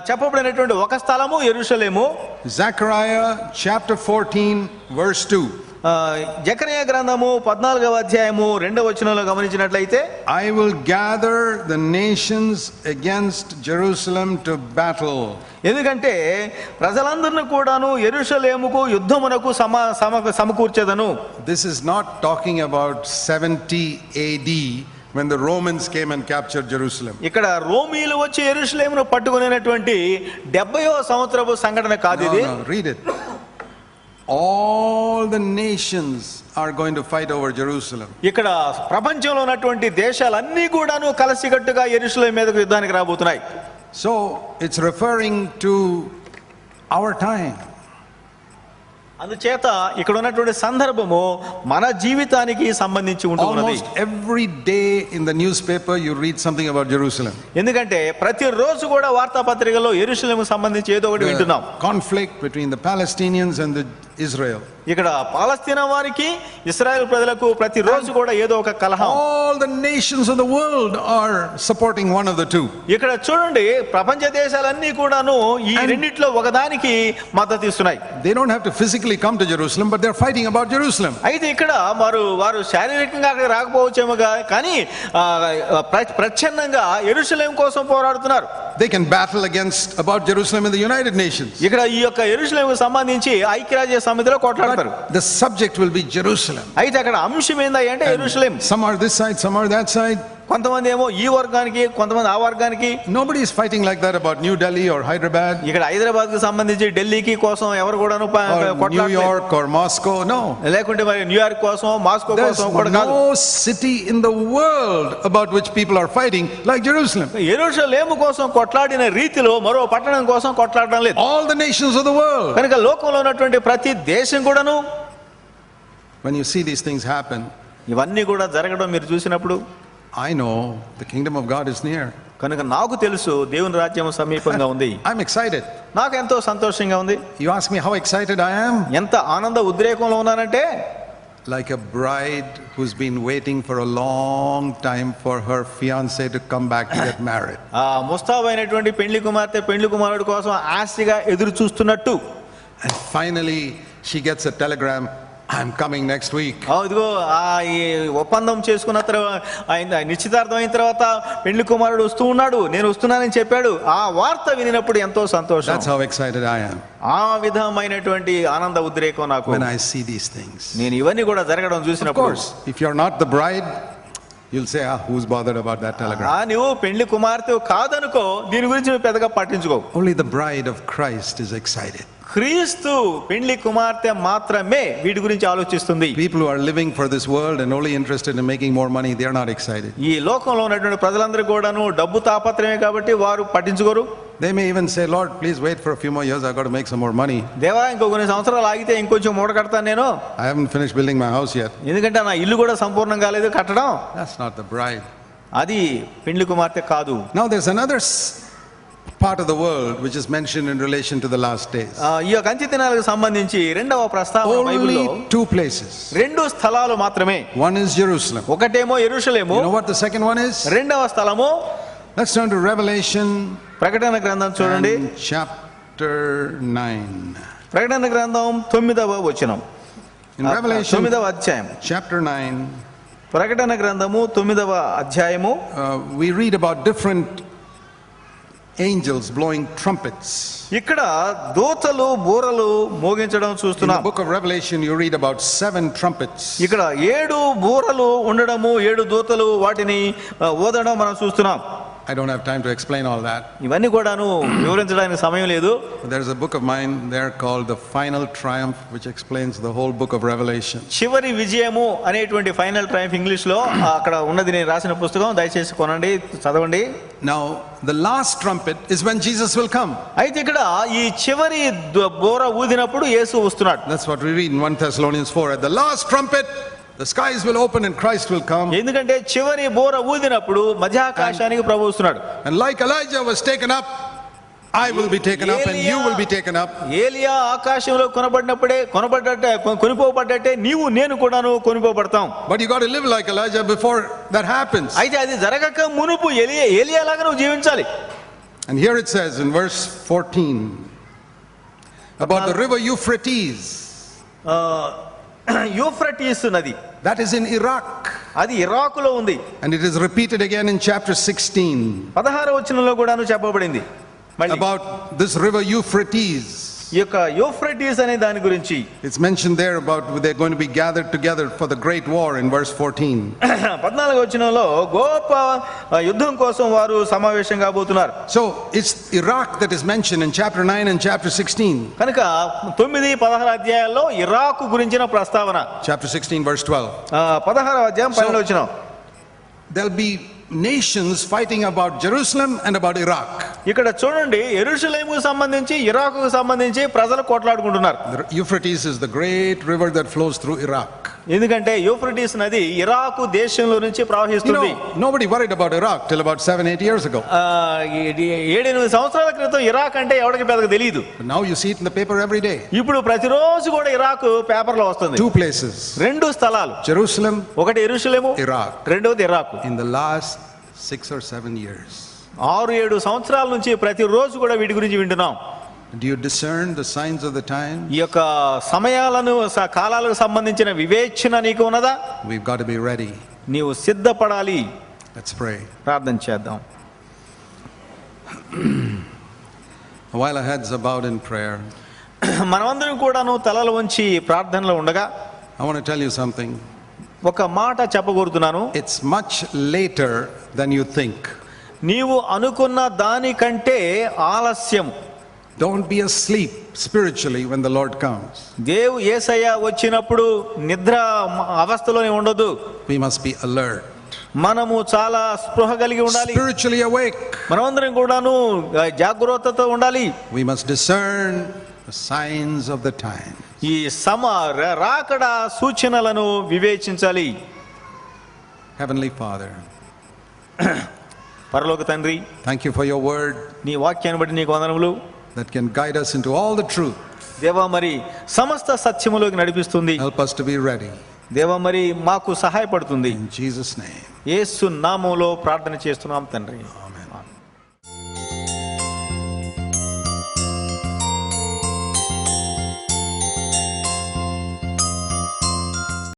చెప్పబడినటువంటి ఒక స్థలము యెరూషలేము. Zechariah chapter 14 verse 2. జకర్యా గ్రంథము 14వ అధ్యాయము 2వ వచనంలో గమనించినట్లయితే, I will gather the nations against Jerusalem to battle. ఎందుకంటే ప్రజలందరిని కూడాను యెరూషలేముకు యుద్ధమునకు సమకూర్చెదను. This is not talking about 70 AD when the Romans came and captured Jerusalem. ఇక్కడ రోమీయులు వచ్చి యెరూషలేమును పట్టుకొనేటువంటి 70వ సంవత్సరపు సంఘటన కాదు ఇది. No, read it. All the nations are going to fight over Jerusalem. ఇక్కడ ప్రపంచంలో ఉన్నటువంటి దేశాలన్నీ కూడాను కలిసికట్టుగా యెరూషలేము మీదకు యుద్ధానికి రాబోతున్నాయి. So it's referring to our time. అందుచేత ఇక్కడ ఉన్నటువంటి సందర్భము మన జీవితానికి సంబంధించి ఉంటుంది. Almost every day in the newspaper you read something about Jerusalem. ఎందుకంటే ప్రతిరోజు కూడా వార్తాపత్రికల్లో యెరూషలేముకు సంబంధించి ఏదో ఒకటి వింటున్నాం. Conflict between the Palestinians and the Israel. ఇక్కడ పాలస్తీనా వారికి ఇశ్రాయేల్ ప్రజలకు ప్రతిరోజు కూడా ఏదో ఒక కలహం. All the nations of the world are supporting one of the two. ఇక్కడ చూడండి, ప్రపంచ దేశాలన్నీ కూడాను ఈ రెండిట్లో ఒకదానికి మద్దతు ఇస్తున్నాయి. They don't have to physically come to Jerusalem, but they're fighting about Jerusalem. అయితే ఇక్కడ వారు శారీరకంగా అక్కడ రాకపోవచ్చేమో కానీ ప్రచ్ఛన్నంగా యెరూషలేము కోసం పోరాడుతున్నారు. They can battle about Jerusalem in the United Nations. ఇక్కడ ఈ యొక్క యెరూషలేముకు సంబంధించి ఐక్యరాజ్య సమితిలో కొట్లాడతారు. The subject will be Jerusalem. అయితే అక్కడ అంశం ఏందంటే యెరూషలేము. Some are this side, some are that side. కొంతమంది ఏమో ఈ వర్గానికి, కొంతమంది ఆ వర్గానికి. Nobody is fighting like that about New Delhi or Hyderabad. ఇక్కడ హైదరాబాద్ కు సంబంధించి ఢిల్లీకి కోసం ఎవరు కూడాను New York or Moscow, no. లేకుంటే మరి న్యూయార్క్ కోసం, మాస్కో కోసం కూడా కాదు. No city in the world about which people are fighting like Jerusalem. యెరూషలేము కోసం కొట్లాడిన రీతిలో మరో పట్టణం కోసం కొట్లాడడం లేదు. All the nations of the world. కనుక లోకంలో ఉన్నటువంటి ప్రతి దేశం కూడాను, when you see these things happen, ఇవన్నీ కూడా జరగడం మీరు చూసినప్పుడు, I know the kingdom of God is near. కనుక నాకు తెలుసు దేవుని రాజ్యం సమీపంగా ఉంది. I'm excited. నాకు ఎంతో సంతోషంగా ఉంది. You ask me how excited I am? ఎంత ఆనంద ఉద్రేకంలో ఉన్నానంటే, like a bride who's been waiting for a long time for her fiancé to come back to get married. ముస్తాబైనటువంటి పెళ్లి కుమార్తె పెళ్లి కుమారుడు కోసం ఆశగా ఎదురు చూస్తున్నట్టు, and finally she gets a telegram, I'm coming next week. ఇదిగో ఈ ఒప్పందం చేసుకున్న తర్వాత, నిశ్చితార్థం అయిన తర్వాత పెళ్లి కుమారుడు వస్తూ ఉన్నాడు, నేను వస్తున్నానని చెప్పాడు. ఆ వార్త వినినప్పుడు ఎంతో సంతోషం. That's how excited I am. ఆ విధమైనటువంటి ఆనంద ఉద్రేకం నాకు when I see these things. నేను ఇవన్నీ కూడా జరగడం చూసినప్పుడు. Of course, if you're not the bride, you'll say, who's bothered about that telegram? నువ్వు పెళ్లి కుమార్తె కాదనుకో, దీని గురించి నువ్వు పెద్దగా పట్టించుకో. Only the bride of Christ is excited. క్రీస్తు పెళ్లి కుమార్తె మాత్రమే వీటి గురించి ఆలోచిస్తుంది. People who are living for this world and only interested in making more money, they are not excited. ఈ లోకంలో ఉన్నటువంటి ప్రజలందరూ కూడాను డబ్బు తాపత్రమే కాబట్టి వారు పట్టించుకోరు. They may even say, Lord, please wait for a few more years, I've got to make some more money. దేవా, ఇంకో కొన్ని సంవత్సరాలు ఆగితే ఇంకొంచెం మూట కడతాను నేను. I haven't finished building my house yet. ఎందుకంటే నా ఇల్లు కూడా సంపూర్ణం కాలేదు కట్టడం. That's not the bride. అది పెళ్లి కుమార్తె కాదు. Now there's another part of the world which is mentioned in relation to the last days. ఈ యొక్క అంత్య దినాలకు సంబంధించి రెండవ ప్రస్తావన బైబిల్లో only two places. రెండు స్థలాలు మాత్రమే. One is Jerusalem. ఒకటేమో యెరూషలేము. You know what the second one is? రెండవ స్థలము, let's turn to Revelation. ప్రకటన గ్రంథం చూడండి, chapter 9. ప్రకటన గ్రంథం 9వ వచనం. In Revelation 9వ అధ్యాయం, chapter 9, ప్రకటన గ్రంథము 9వ అధ్యాయము, we read about different angels blowing trumpets. ఇక్కడ దూతలు బూరలు మోగించడం In చూస్తున్నాం. the book of Revelation you read about 7 trumpets. ఇక్కడ 7 బూరలు ఉండడము, 7 దూతలు వాటిని ఊదడం మనం చూస్తున్నాం. I don't have time to explain all that. ఇవన్నీ కూడాను వివరించడానికి సమయం లేదు. There's a book of mine there called The Final Triumph, which explains the whole book of Revelation. చివరి విజయము అనేటువంటి ఫైనల్ ట్రయంఫ్ ఇంగ్లీష్ లో అక్కడ ఉన్నది నేను రాసిన పుస్తకం, దయచేసి కొనండి, చదవండి. Now the last trumpet is when Jesus will come. అయితే ఇక్కడ ఈ చివరి బూర ఊదినప్పుడు యేసు వస్తున్నాడు. That's what we read in 1 Thessalonians 4. At the last trumpet the skies will open and Christ will come. ఎందుకంటే చివరి బూర ఊదినప్పుడు మధ్యాకాశానికి ప్రభువు వస్తున్నాడు. And like Elijah was taken up, I will be taken up and you will be taken up. ఏలియా ఆకాశంలో కొనిపోబడ్డట్టే నీవు నేను కూడాను కొనిపోబడతాం. But you got to live like Elijah before that happens. అయితే అది జరగక మునుపు ఏలియా లాగా నువ్వు జీవించాలి. And here it says in verse 14 about the river Euphrates. Euphrates నది, That is in Iraq. అది ఇరాకులో ఉంది. And it is repeated again in chapter 16. 16వ వచనంలో కూడాను చెప్పబడింది about this river Euphrates. ఈ యొక్క యూఫ్రటీస్ అనే దాని గురించి. It's mentioned there about they're going to be gathered together for the great war in verse 14. 14వ వచనంలో గొప్ప యుద్ధం కోసం వారు సమావేశం కాబోతున్నారు. So it's Iraq that is mentioned in chapter 9 and chapter 16. కనుక 9-16 అధ్యాయాల్లో ఇరాకు గురించిన ప్రస్తావన. Chapter 16 verse 12. 16వ అధ్యాయం 12వ వచనం. There'll be nations fighting about Jerusalem and about Iraq. ఇక్కడ చూడండి, యెరూషలేముకు సంబంధించి ఇరాకుకు సంబంధించి ప్రజలు కొట్లాడుకుంటున్నారు. The Euphrates is the great river that flows through Iraq. ఎందుకంటే యూఫ్రటీస్ నది ఇరాకు దేశంలో నుంచి ప్రవహిస్తుంది. Nobody worried about Iraq till about 7-8 years ago. 7-8 సంవత్సరాల క్రితం ఇరాక్ అంటే ఎవరికి పెద్దగా తెలియదు. But now you see it in the paper every day. ఇప్పుడు ప్రతిరోజు కూడా ఇరాక్ పేపర్లో వస్తుంది. 2 places. 2 స్థలాలు, Jerusalem, ఒకటి యెరూషలేము, Iraq. రెండోది Iraq. In the last 6 or 7 years. 6-7 సంవత్సరాల నుంచి ప్రతిరోజు కూడా వీటి గురించి వింటున్నాం. Do you discern the signs of the time? ఈ యొక్క సమయాలను కాలాలకు సంబంధించిన వివేచన నీకు ఉన్నదా? We've got to be ready. నీవు సిద్ధపడాలి. Let's pray. ప్రార్థన చేద్దాం. While our heads are bowed in prayer, మనమందరం కూడాను తలలు వంచి ప్రార్థనలో ఉండగా I want to tell you something. ఒక మాట చెప్పగోరుతున్నాను. It's much later than you think. నీవు అనుకున్న దానికంటే ఆలస్యం. Don't be asleep spiritually when the Lord comes. యేసయ్య వచ్చినప్పుడు నిద్ర అవస్థలోనే ఉండదు. We must be alert. మనము చాలా స్పృహ కలిగి ఉండాలి. Spiritually awake. మనమందరం కూడాను జాగరూకతతో ఉండాలి. We must discern the signs of the time. ఈ రాకడ సూచనలను వివేచించాలి. Heavenly Father, పరలోక తండ్రి, thank you for your word నీ వాక్యాన్ని బట్టి నీకు వందనములు. that can guide us into all the truth. దేవా, మరి సమస్త సత్యములోకి నడిపిస్తుంది. Help us to be ready. దేవా, మరి మాకు సహాయపడుతుంది. In Jesus' name. యేసు నామములో ప్రార్థన చేస్తున్నాం తండ్రి.